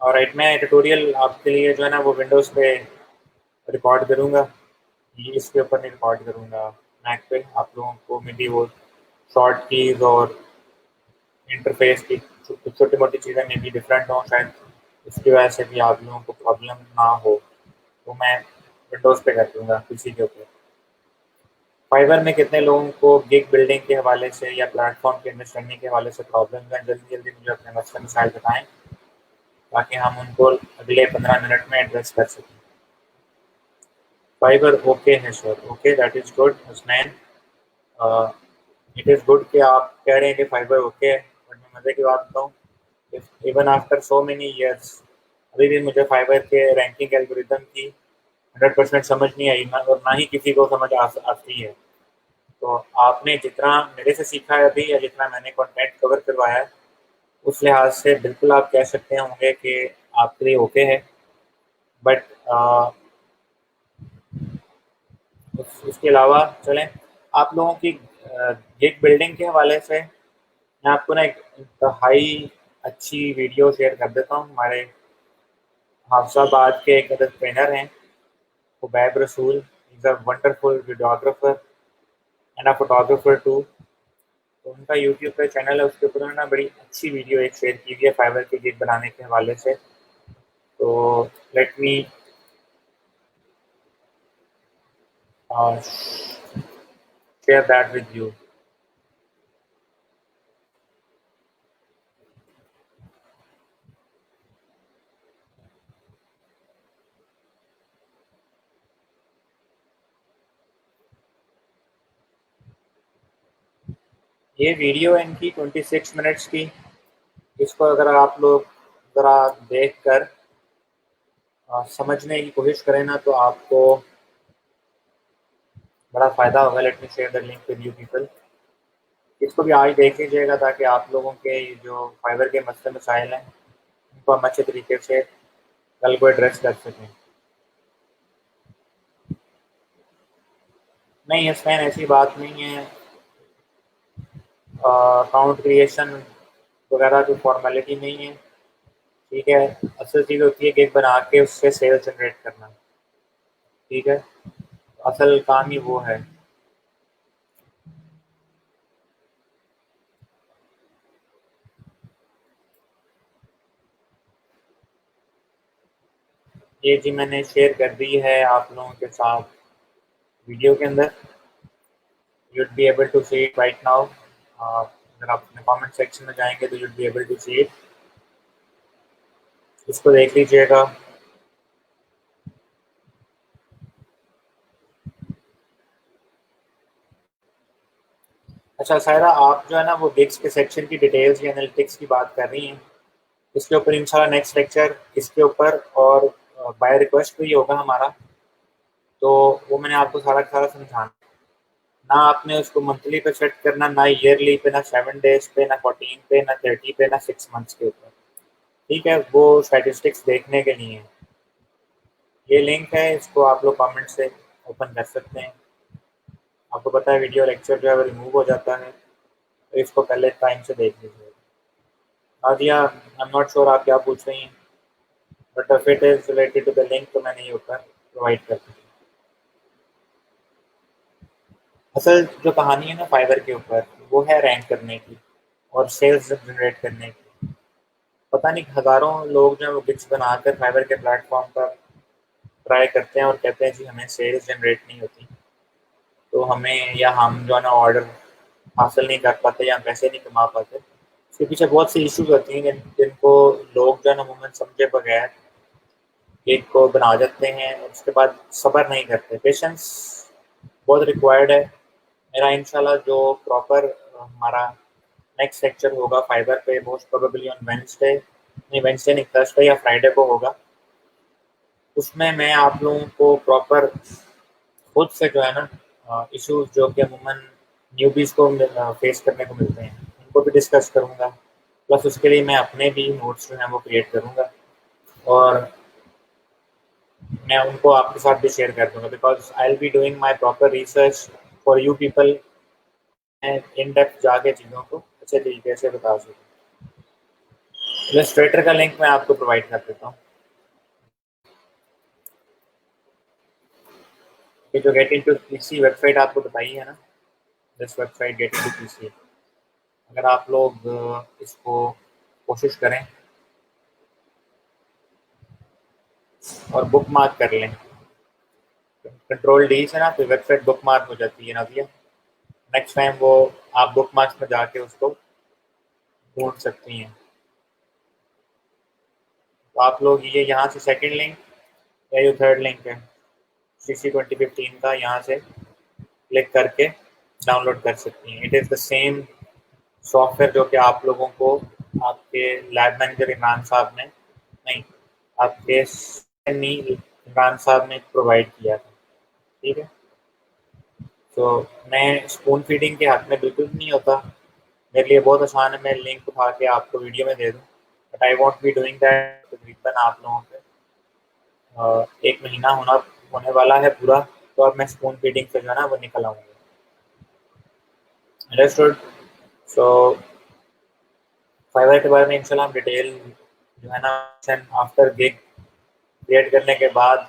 और राइट, मैं ट्यूटोरियल आपके लिए जो है ना वो विंडोज़ पे रिकॉर्ड करूँगा, ये इसके ऊपर नहीं रिकॉर्ड करूँगा मैक पे। आप लोगों को मे बी वो शॉर्ट कीज़ और इंटरफेस की छोटी मोटी चीज़ें में भी डिफरेंट हों शायद, इसकी वजह से भी आप लोगों को प्रॉब्लम ना हो, तो मैं विंडोज़ पे कर दूँगा पीसी के ऊपर। फाइवर में कितने लोगों को गिग बिल्डिंग के हवाले से या प्लेटफॉर्म के अंडरस्टैंडिंग के हवाले से प्रॉब्लम है? जल्दी जल्दी मुझे अपने मसले मसाइल बताएं, ताकि हम उनको अगले 15 मिनट में एड्रेस कर सकें। फाइबर ओके है sir, okay that is good Husnain. It is good कि आप कह रहे हैं कि फाइबर ओके है, बट मैं मज़े की बात बताऊँ, even after so many years अभी भी मुझे फाइबर के रैंकिंग एल्गोरिदम की 100% समझ नहीं आई ना, और ना ही किसी को समझ आती है। तो आपने जितना मेरे से सीखा है अभी, या जितना मैंने कंटेंट कवर करवाया है, उस लिहाज से बिल्कुल आप कह सकते होंगे कि आपके लिए ओके है। बट उसके अलावा चलें, आप लोगों की गिग बिल्डिंग के हवाले से मैं आपको ना एक इंतहाई अच्छी वीडियो शेयर कर देता हूँ। हमारे हाफिजाबाद के एक अदर ट्रेनर हैं, Hubaib Rasool, is a wonderful videographer and a photographer too. तो उनका यूट्यूब पे चैनल है, उसके ऊपर उन्होंने ना बड़ी अच्छी वीडियो एक शेयर की है फाइबर के गिग बनाने के हवाले से। तो let me share that with you. ये वीडियो है इनकी 26 मिनट्स की। इसको अगर आप लोग ज़रा देख कर समझने की कोशिश करें ना, तो आपको बड़ा फ़ायदा होगा। Let me share the link with you people. इसको भी आज देख लीजिएगा, ताकि आप लोगों के ये जो फाइबर के मसले मसाइल हैं उनको हम अच्छे तरीके से कल को एड्रेस कर सकें। नहीं इसमें ऐसी बात नहीं है, अकाउंट क्रिएशन वगैरह की फॉर्मेलिटी नहीं है, ठीक है। असल चीज़ होती है गिग बना के उससे सेल जनरेट करना, ठीक है, असल काम ही वो है। ये जी मैंने शेयर कर दी है आप लोगों के साथ वीडियो के अंदर, you'd be able to see it right now। अगर आप अपने कमेंट सेक्शन में जाएंगे तो you'd be able to see it, इसको देख लीजिएगा। अच्छा सायरा, आप जो है ना वो गिग्स के सेक्शन की डिटेल्स या एनालिटिक्स की बात कर रही हैं, इसके ऊपर इंशाल्लाह नेक्स्ट लेक्चर इसके ऊपर और बाय रिक्वेस्ट भी होगा हमारा, तो वो मैंने आपको सारा सारा समझाना। ना आपने उसको मंथली पे सेट करना, ना ईयरली पे, ना 7 डेज पे, ना 14 पे, ना 30 पे, ना 6 मंथ्स के ऊपर, ठीक है। वो स्टैटिस्टिक्स देखने के लिए है। ये लिंक है, इसको आप लोग कमेंट से ओपन कर सकते हैं। आपको पता है वीडियो लेक्चर जो है वो रिमूव हो जाता है, तो इसको पहले टाइम से देख लीजिए। Nadia, I am not sure आप क्या पूछ रही हैं, but if it is related to the link तो मैंने ये ऊपर प्रोवाइड कर दी। असल जो कहानी है ना फाइवर के ऊपर, वो है रैंक करने की और सेल्स जनरेट करने की। पता नहीं हज़ारों लोग जो है वो गिग्स बनाकर फाइवर के प्लेटफॉर्म पर ट्राई करते हैं और कहते हैं जी हमें सेल्स जनरेट नहीं होती, तो हमें या हम जो है ना ऑर्डर हासिल नहीं कर पाते या पैसे नहीं कमा पाते। इसके पीछे बहुत सी इश्यूज होती हैं जिनको लोग जो है ना अमूमन समझे बगैर केक को बना देते हैं और उसके बाद सब्र नहीं करते। पेशेंस बहुत रिक्वायर्ड है। मेरा इंशाल्लाह जो प्रॉपर हमारा नेक्स्ट लेक्चर होगा फाइबर पे, मोस्ट प्रोबेबली ऑन वेंसडे, नहीं वेंसडे नहीं, थर्सडे या फ्राइडे को होगा। उसमें मैं आप लोगों को प्रॉपर खुद से जो है ना इश्यूज जो कि अमूमन न्यूबीज को फेस करने को मिलते हैं उनको भी डिस्कस करूँगा। प्लस उसके लिए मैं अपने भी नोट्स जो हैं वो क्रिएट करूँगा और मैं उनको आपके साथ भी शेयर कर दूँगा, because I will be doing my proper research for you people. In depth जाके चीज़ों को अच्छे तरीके से बता सकूँ। इलस्ट्रेटर का लिंक मैं आपको प्रोवाइड कर देता हूँ। ये जो गेट इनटू पीसी वेबसाइट आपको बताई है ना, this website get into PC, अगर आप लोग इसको कोशिश करें और बुक मार्क कर लें, कंट्रोल डी से ना, तो वेबसाइट बुक मार्क हो जाती है ना भैया। नेक्स्ट टाइम वो आप बुक मार्क्स में जाके उसको ढूंढ सकती हैं। तो आप लोग ये यहाँ से सेकंड लिंक या ये थर्ड लिंक है CC 2015 का, यहाँ से क्लिक करके डाउनलोड कर सकती हैं। It is the same software जो कि आप लोगों को आपके लैब मैनेजर इमरान साहब ने, नहीं, आपके इमरान साहब ने प्रोवाइड किया था। ठीक है, तो मैं स्पून फीडिंग के हक में बिल्कुल नहीं होता। मेरे लिए बहुत आसान है, मैं लिंक उठा के आपको वीडियो में दे दूँ, but I want be doing that. तकरीबन आप लोगों के एक महीना होने वाला है पूरा, तो अब मैं स्पून फीडिंग से जो है ना वो निकल आऊँगा। अंडरस्टूड। सो फाइवर के बारे में इंशाल्लाह हम डिटेल जो है ना आफ्टर गिग क्रिएट करने के बाद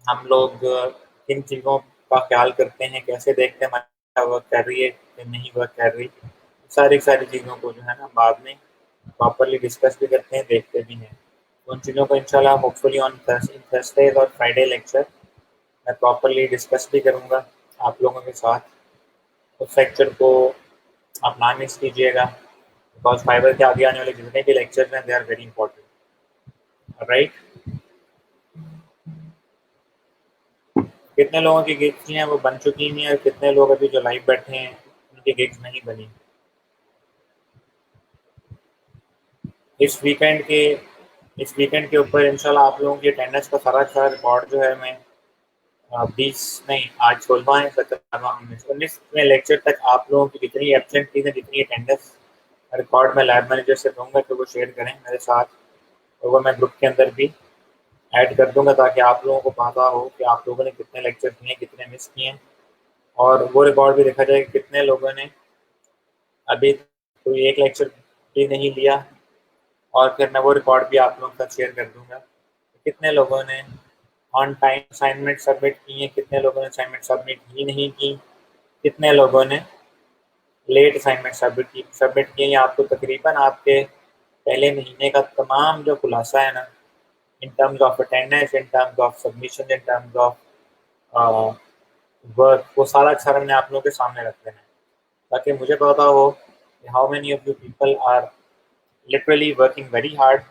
हम लोग किन चीज़ों का ख्याल करते हैं, कैसे देखते हैं हमारी वर्क कर रही है कि नहीं वर्क कर रही, सारी सारी चीज़ों को जो है ना बाद में प्रॉपरली डिस्कस भी करते हैं, देखते भी हैं। उन चीज़ों को इंशाल्लाह होपफुली ऑन थर्सडे और फ्राइडे लेक्चर मैं प्रॉपरली डिस्कस भी करूँगा आप लोगों के साथ। उस लेक्चर को आप ना मिस कीजिएगा, बिकॉज फाइबर के आगे आने वाले जितने भी लेक्चर हैं they are very important. Right, कितने लोगों की गिग्स हैं वो बन चुकी हैं और कितने लोग अभी जो लाइव बैठे हैं उनकी गिग्स नहीं बनी। इस वीकेंड के ऊपर इंशाल्लाह आप लोगों की अटेंडेंस का सारा रिकॉर्ड जो है मैं 20 नहीं, आज 16 है, 17, 19वें लेक्चर तक आप लोगों की जितनी एब्सेंट थी, जितनी अटेंडेंस रिकॉर्ड में लैब मैनेजर से कहूँगा कि वो शेयर करें मेरे साथ, और वो मैं ग्रुप के अंदर भी ऐड कर दूंगा ताकि आप लोगों को पता हो कि आप लोगों ने कितने लेक्चर किए, कितने मिस किए, और वो रिकॉर्ड भी देखा जाए कि कितने लोगों ने अभी कोई एक लेक्चर भी नहीं लिया, और फिर मैं वो रिकॉर्ड भी आप लोगों के साथ शेयर कर दूंगा। कितने लोगों ने ऑन टाइम असाइनमेंट सबमिट की है, कितने लोगों ने असाइनमेंट सबमिट ही नहीं की, कितने लोगों ने लेट असाइनमेंट सबमिट किए, या आपको तकरीबन आपके पहले महीने का तमाम जो खुलासा है ना, इन terms of attendance, in terms of submission, in terms of work, वो सारा का सारा मैंने आप लोगों के सामने रख देना है, ताकि मुझे पता हो कि how many of you people are literally working very hard.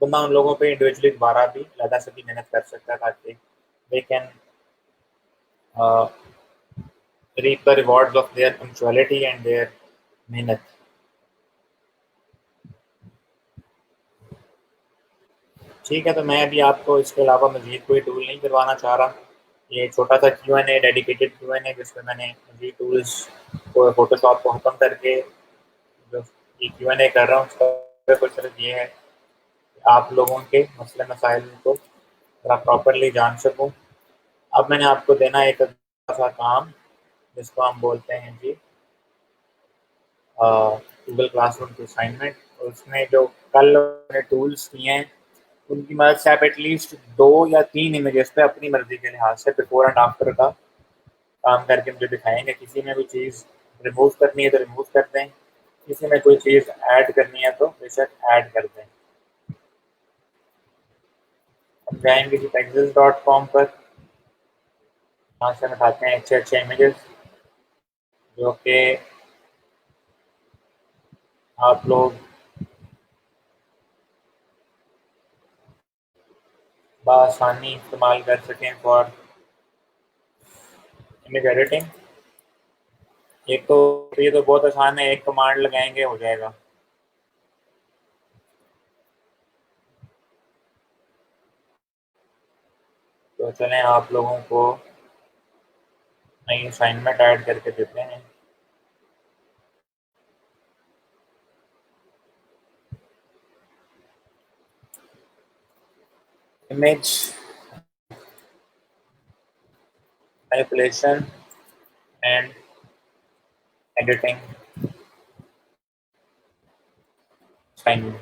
बंदा उन लोगों पे इंडिविजुअली दोबारा भी ज़्यादा से भी मेहनत कर सकता है ताकि they can reap the rewards of their punctuality and their मेहनत। ठीक है, तो मैं अभी आपको इसके अलावा मजीद कोई टूल नहीं करवाना चाह रहा। ये छोटा सा Q&A, डेडिकेटेड Q&A, जिसमें मैंने मजीद टूल्स को फोटोशॉप को ख़त्म करके जो ये Q&A कर रहा हूँ उसका कुछ सिर्फ ये है कि आप लोगों के मसले मसाइल को थोड़ा प्रॉपरली जान सकूँ। अब मैंने आपको देना एक अच्छा सा काम जिसको हम बोलते हैं जी गूगल क्लासरूम की असाइनमेंट। उसमें जो कल टूल्स दिए हैं उनकी मदद से आप एटलीस्ट 2 या 3 इमेजेस पे अपनी मर्जी के लिहाज से बिफोर एंड आफ्टर का काम करके मुझे दिखाएंगे। किसी में कोई चीज़ रिमूव करनी है तो रिमूव कर दें, किसी में कोई चीज़ ऐड करनी है तो बेशक ऐड कर दें। हम जाएंगे जी pexels.com पर, यहाँ से हम उठाते हैं अच्छे अच्छे इमेजेस जो कि आप लोग बआसानी इस्तेमाल कर सकें फॉर इमेज एडिटिंग। एक तो ये तो बहुत आसान है, एक कमांड लगाएंगे हो जाएगा। तो चलें आप लोगों को नई असाइनमेंट ऐड करके देते हैं। Image manipulation and editing assignment.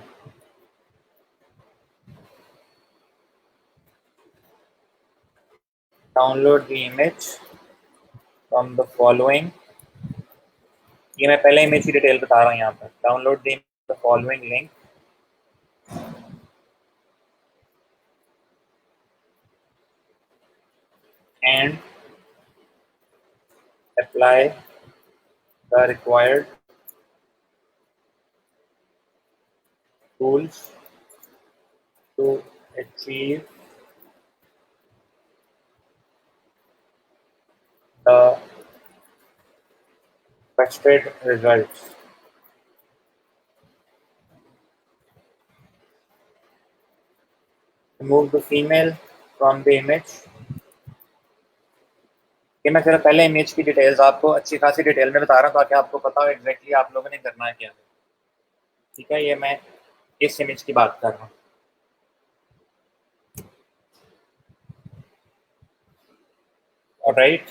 Download the image from the following. ये मैं पहले इमेज की डिटेल बता रहा हूँ यहाँ पर। Download the following link and apply the required tools to achieve the expected results. Remove the female from the image। ये मैं सिर्फ पहले इमेज की डिटेल्स आपको अच्छी खासी डिटेल में बता रहा हूँ ताकि आपको पता हो एग्जैक्टली आप लोगों ने करना है क्या। ठीक है, ये मैं इस इमेज की बात कर रहा हूँ। Alright,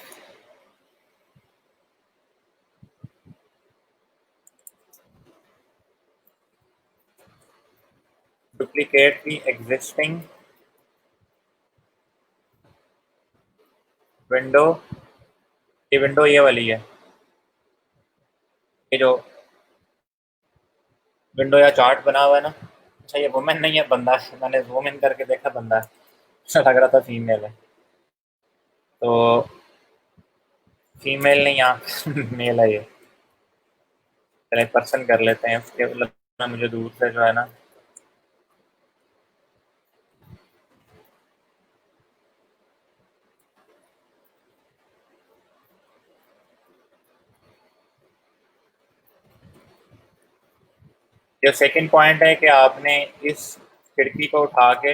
duplicate the existing window. ये विंडो ये वाली है, ये जो विंडो या चार्ट बना हुआ है ना। अच्छा, ये वुमेन नहीं है, बंदा है। मैंने जूम इन करके देखा, बंदा है। अच्छा लग रहा था फीमेल है, तो फीमेल नहीं, यहाँ मेल है ये। चले पर्सन कर लेते हैं, उसके लगना मुझे दूर से जो है ना। जो सेकंड पॉइंट है कि आपने इस खिड़की को उठा के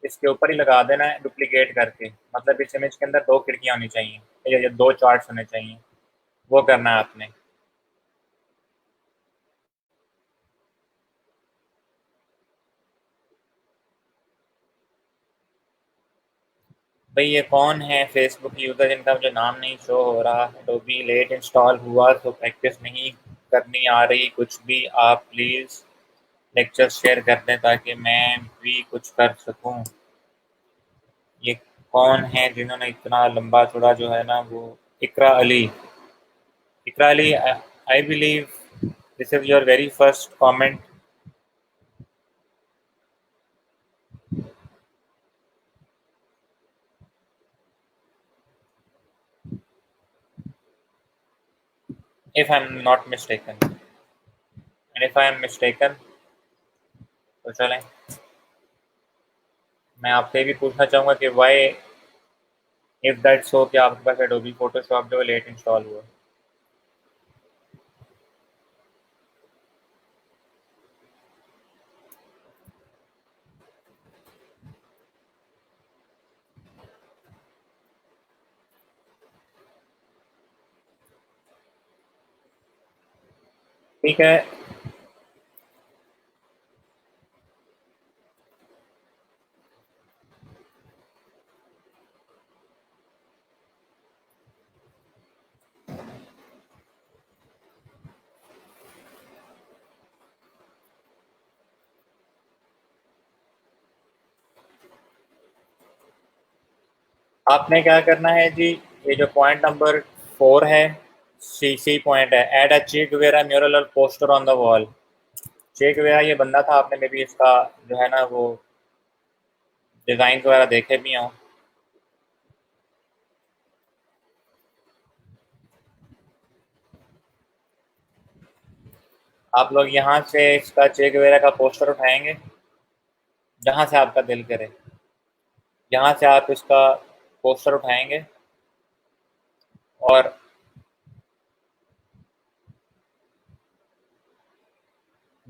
इसके ऊपर ही लगा देना है डुप्लीकेट करके। मतलब इस इमेज के अंदर 2 खिड़कियां होनी चाहिए या 2 चार्ट्स होने चाहिए, वो करना है आपने। भाई ये कौन है फेसबुक यूज़र जिनका मुझे नाम नहीं शो हो रहा। एडोबी लेट इंस्टॉल हुआ तो प्रैक्टिस नहीं करनी आ रही कुछ भी। आप प्लीज़ लेक्चर शेयर कर दें ताकि मैं भी कुछ कर सकूं। ये कौन है जिन्होंने इतना लंबा चौड़ा जो है ना वो। Iqra Ali. Iqra Ali, I believe this is your very first comment. If I am not mistaken, and if I am mistaken तो चलें मैं आपसे भी पूछना चाहूँगा कि वाई इफ दैट सो कि आपके पास एडोबी फोटोशॉप जो लेट इंस्टॉल हुआ। ठीक है, आपने क्या करना है जी, ये जो पॉइंट नंबर 4 है, सी पॉइंट है, add a Che Guevara mural और poster on the wall. Che Guevara ये बंदा था, आपने मे बी इसका जो है ना वो डिज़ाइन वगैरह देखे भी हों। आप लोग यहाँ से इसका चे गुवेरा का पोस्टर उठाएंगे, जहाँ से आपका दिल करे, यहाँ से आप इसका पोस्टर उठाएंगे और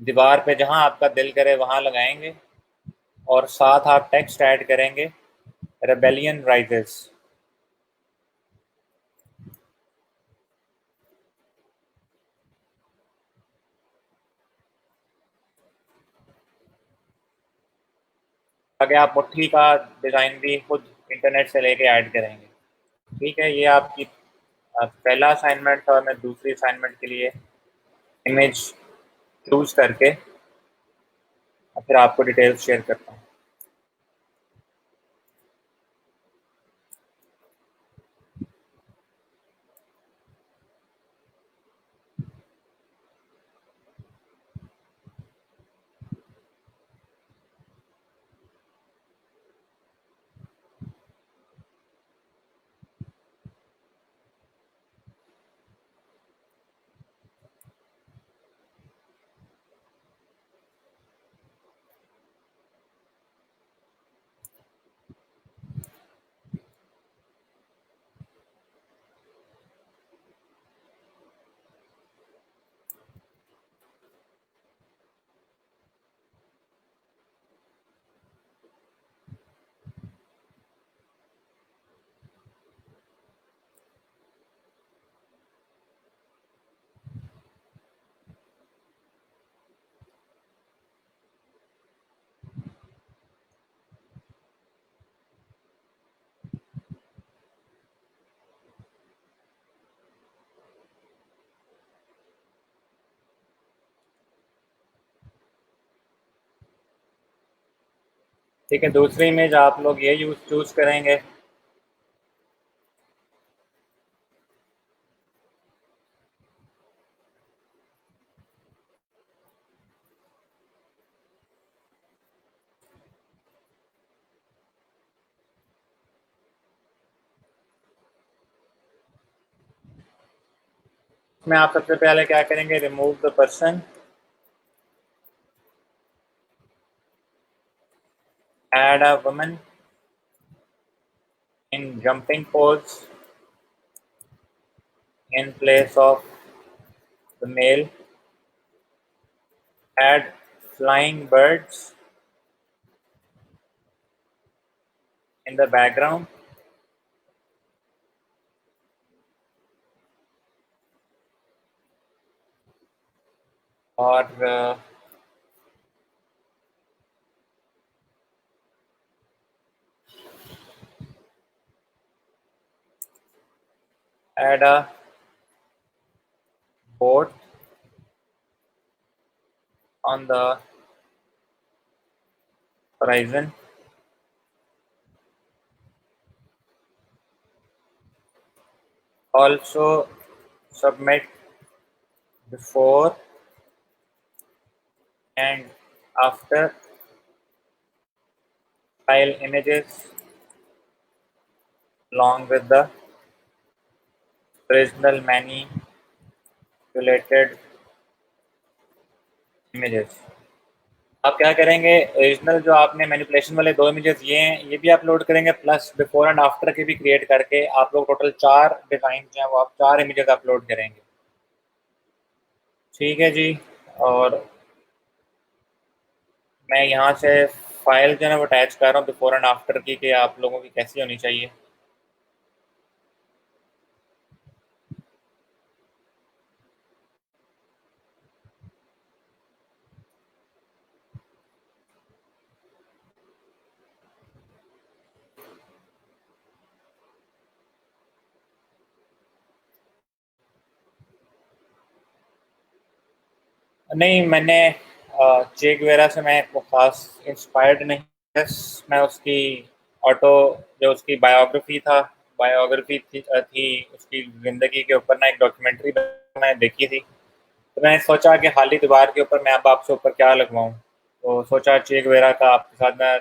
दीवार पे जहाँ आपका दिल करे वहाँ लगाएंगे, और साथ आप टेक्स्ट ऐड करेंगे, रेबेलियन राइजेस। आगे आप मुट्ठी का डिज़ाइन भी खुद इंटरनेट से लेके ऐड करेंगे। ठीक है, ये आपकी पहला असाइनमेंट था, और मैं दूसरी असाइनमेंट के लिए इमेज चूज़ करके और फिर आपको डिटेल्स शेयर करता हूँ। ठीक है, दूसरी इमेज आप लोग ये चूज़ करेंगे। इसमें आप सबसे पहले क्या करेंगे, remove the person, add a woman in jumping pose in place of the male, add flying birds in the background, और add a boat on the horizon. Also submit before and after file images along with the original manipulated images। आप क्या करेंगे, original जो आपने manipulation वाले 2 images ये हैं, ये भी अपलोड करेंगे, प्लस बिफोर एंड आफ्टर के भी क्रिएट करके आप लोग टोटल 4 डिज़ाइन जो हैं वो आप 4 इमेजेस अपलोड करेंगे। ठीक है जी, और मैं यहाँ से फाइल जो है वो अटैच कर रहा हूँ बिफोर एंड आफ्टर की, कि आप लोगों की कैसी होनी चाहिए। नहीं, मैंने चे गुवेरा से मैं खास इंस्पायर्ड नहीं, बस मैं उसकी ऑटो जो उसकी बायोग्राफी थी उसकी ज़िंदगी के ऊपर ना, एक डॉक्यूमेंट्री मैंने देखी थी। तो मैंने सोचा कि खाली दीवार के ऊपर मैं बाप से ऊपर क्या लगवाऊँ। तो सोचा चे गुवेरा का आपके साथ मैं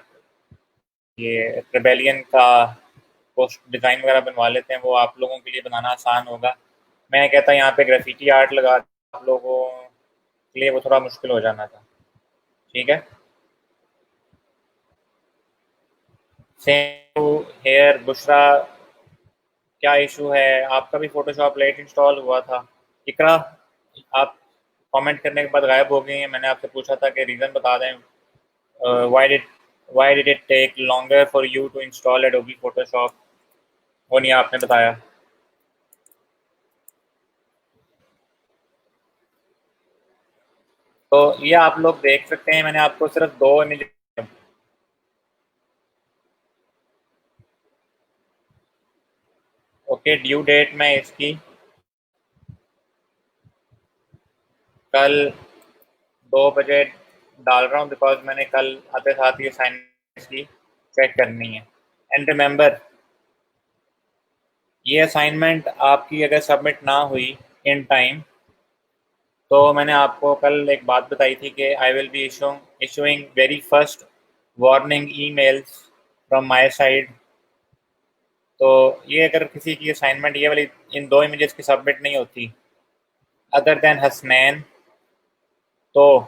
ये रेबेलियन का पोस्ट डिज़ाइन वगैरह बनवा लेते हैं, वो आप लोगों के लिए बनाना आसान होगा। मैं कहता यहाँ पे ग्राफिटी आर्ट लगा, आप लोगों के लिए वो थोड़ा मुश्किल हो जाना था। ठीक है। सेम हेयर बुशरा, क्या इशू है? आपका भी फोटोशॉप लेट इंस्टॉल हुआ था। इकरा, आप कमेंट करने के बाद गायब हो गई हैं। मैंने आपसे पूछा था कि रीज़न बता दें, why did why did it take longer for you to install Adobe Photoshop. वो नहीं आपने बताया। तो ये आप लोग देख सकते हैं, मैंने आपको सिर्फ 2 इमेज। ओके, ड्यू डेट मैं इसकी कल 2 बजे डाल रहा हूँ, बिकॉज मैंने कल आते साथ ही असाइनमेंट की चेक करनी है। एंड रिमेंबर, ये असाइनमेंट आपकी अगर सबमिट ना हुई इन टाइम, तो मैंने आपको कल एक बात बताई थी कि I will be issuing very first warning emails from my side. तो ये अगर किसी की असाइनमेंट ये वाली इन 2 इमेजेस की सबमिट नहीं होती अदर देन हसनैन, तो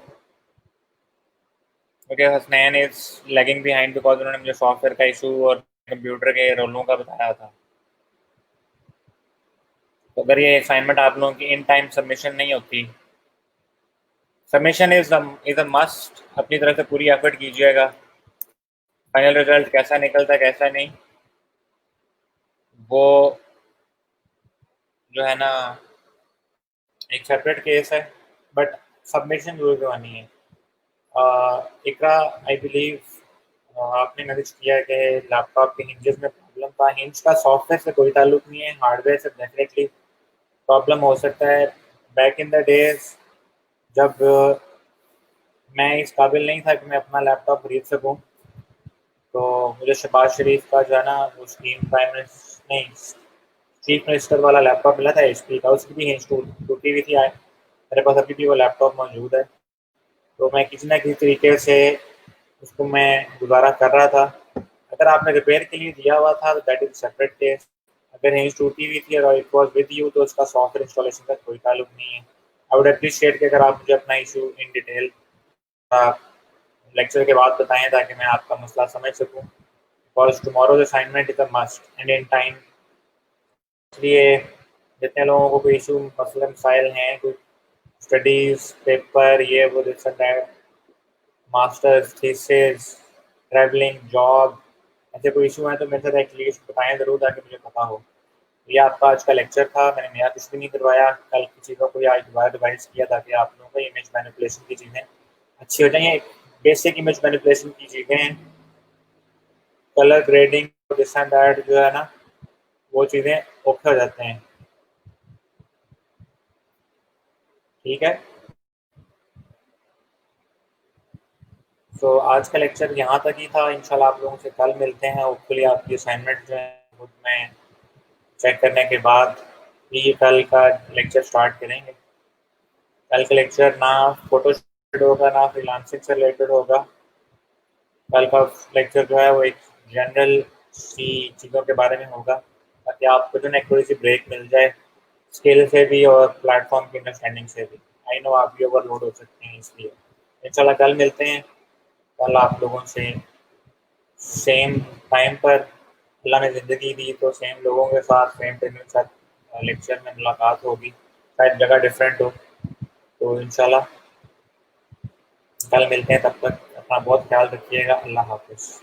क्योंकि Hasnain is lagging behind because उन्होंने मुझे सॉफ्टवेयर का इशू और कंप्यूटर के रोलों का बताया था। तो अगर ये असाइनमेंट आप लोगों की इन टाइम सबमिशन नहीं होती, सबमिशन इज अ मस्ट, अपनी तरफ से पूरी एफर्ट कीजिएगा। फाइनल रिजल्ट कैसा निकलता है कैसा नहीं, वो जो है ना एक सेपरेट केस है, बट सबमिशन जरूर करवानी है। इकरा, आई बिलीव आपने मैसेज किया कि लैपटॉप के हिंजेस में प्रॉब्लम था। हिंज का सॉफ्टवेयर से कोई ताल्लुक नहीं है, हार्डवेयर से डेफिनेटली प्रॉब्लम हो सकता है। बैक इन द डेज जब मैं इस काबिल नहीं था कि मैं अपना लैपटॉप खरीद सकूं, तो मुझे शहबाज शरीफ का जो है ना वो स्क्रीन प्राइम मिनिस्टर नहीं चीफ मिनिस्टर वाला लैपटॉप मिला था एचपी का, उसकी भी हिंज टूटी हुई थी। मेरे पास अभी भी वो लैपटॉप मौजूद है। तो मैं किसी ना किसी तरीके से उसको मैं गुजारा कर रहा था। अगर आपने रिपेयर के लिए दिया हुआ था तो दैट इज सेपरेट केस। अगर हिंज टूटी हुई थी और इट वॉज विद यू, तो उसका सॉफ्टवेयर इंस्टॉलेशन का कोई ताल्लुक नहीं है। आई वुड अप्रिशिएट कि अगर आप मुझे अपना इशू इन डिटेल लेक्चर के बाद बताएं ताकि मैं आपका मसला समझ सकूं। Because tomorrow's assignment is a must and in time. इसलिए जितने लोगों को कोई इशू मसले मसाइल हैं, कोई स्टडीज पेपर ये वो this and that, masters thesis, travelling, job, ऐसे कोई इशू है तो मेरे साथ एटलीस्ट बताएं ज़रूर ताकि मुझे पता हो। ये आपका आज का लेक्चर था, मैंने नया कुछ भी नहीं करवाया। कल की चीज़ों को आज दोबारा रिवाइज किया ताकि आप लोगों को इमेज मैनिपुलेशन की चीज़ें अच्छी हो जाएँ। बेसिक इमेज मैनिपुलेशन की चीज़ें हैं, colour grading this and that जो है ना, वो चीज़ें ओके हो जाते हैं। ठीक है। तो आज का लेक्चर यहाँ तक ही था। इंशाल्लाह आप लोगों से कल मिलते हैं। होपफुली आपकी असाइनमेंट जो है वो मैं चेक करने के बाद ही कल का लेक्चर स्टार्ट करेंगे। कल का लेक्चर ना फोटो होगा ना फ्रीलांसिंग से रिलेटेड होगा। कल का लेक्चर जो है वो एक जनरल सी चीज़ों के बारे में होगा ताकि आपको जो है थोड़ी सी ब्रेक मिल जाए स्किल से भी और प्लेटफॉर्म की अंडरस्टैंडिंग से भी। आई नो आप भी ओवरलोड हो सकते हैं, इसलिए इंशाल्लाह कल मिलते हैं। कल आप लोगों से सेम टाइम पर अल्लाह ने ज़िंदगी दी तो सेम लोगों के साथ सेम टीम के साथ लेक्चर में मुलाकात होगी। शायद जगह डिफरेंट हो, तो इंशाल्लाह कल मिलते हैं। तब तक अपना बहुत ख्याल रखिएगा। अल्लाह हाफिज़।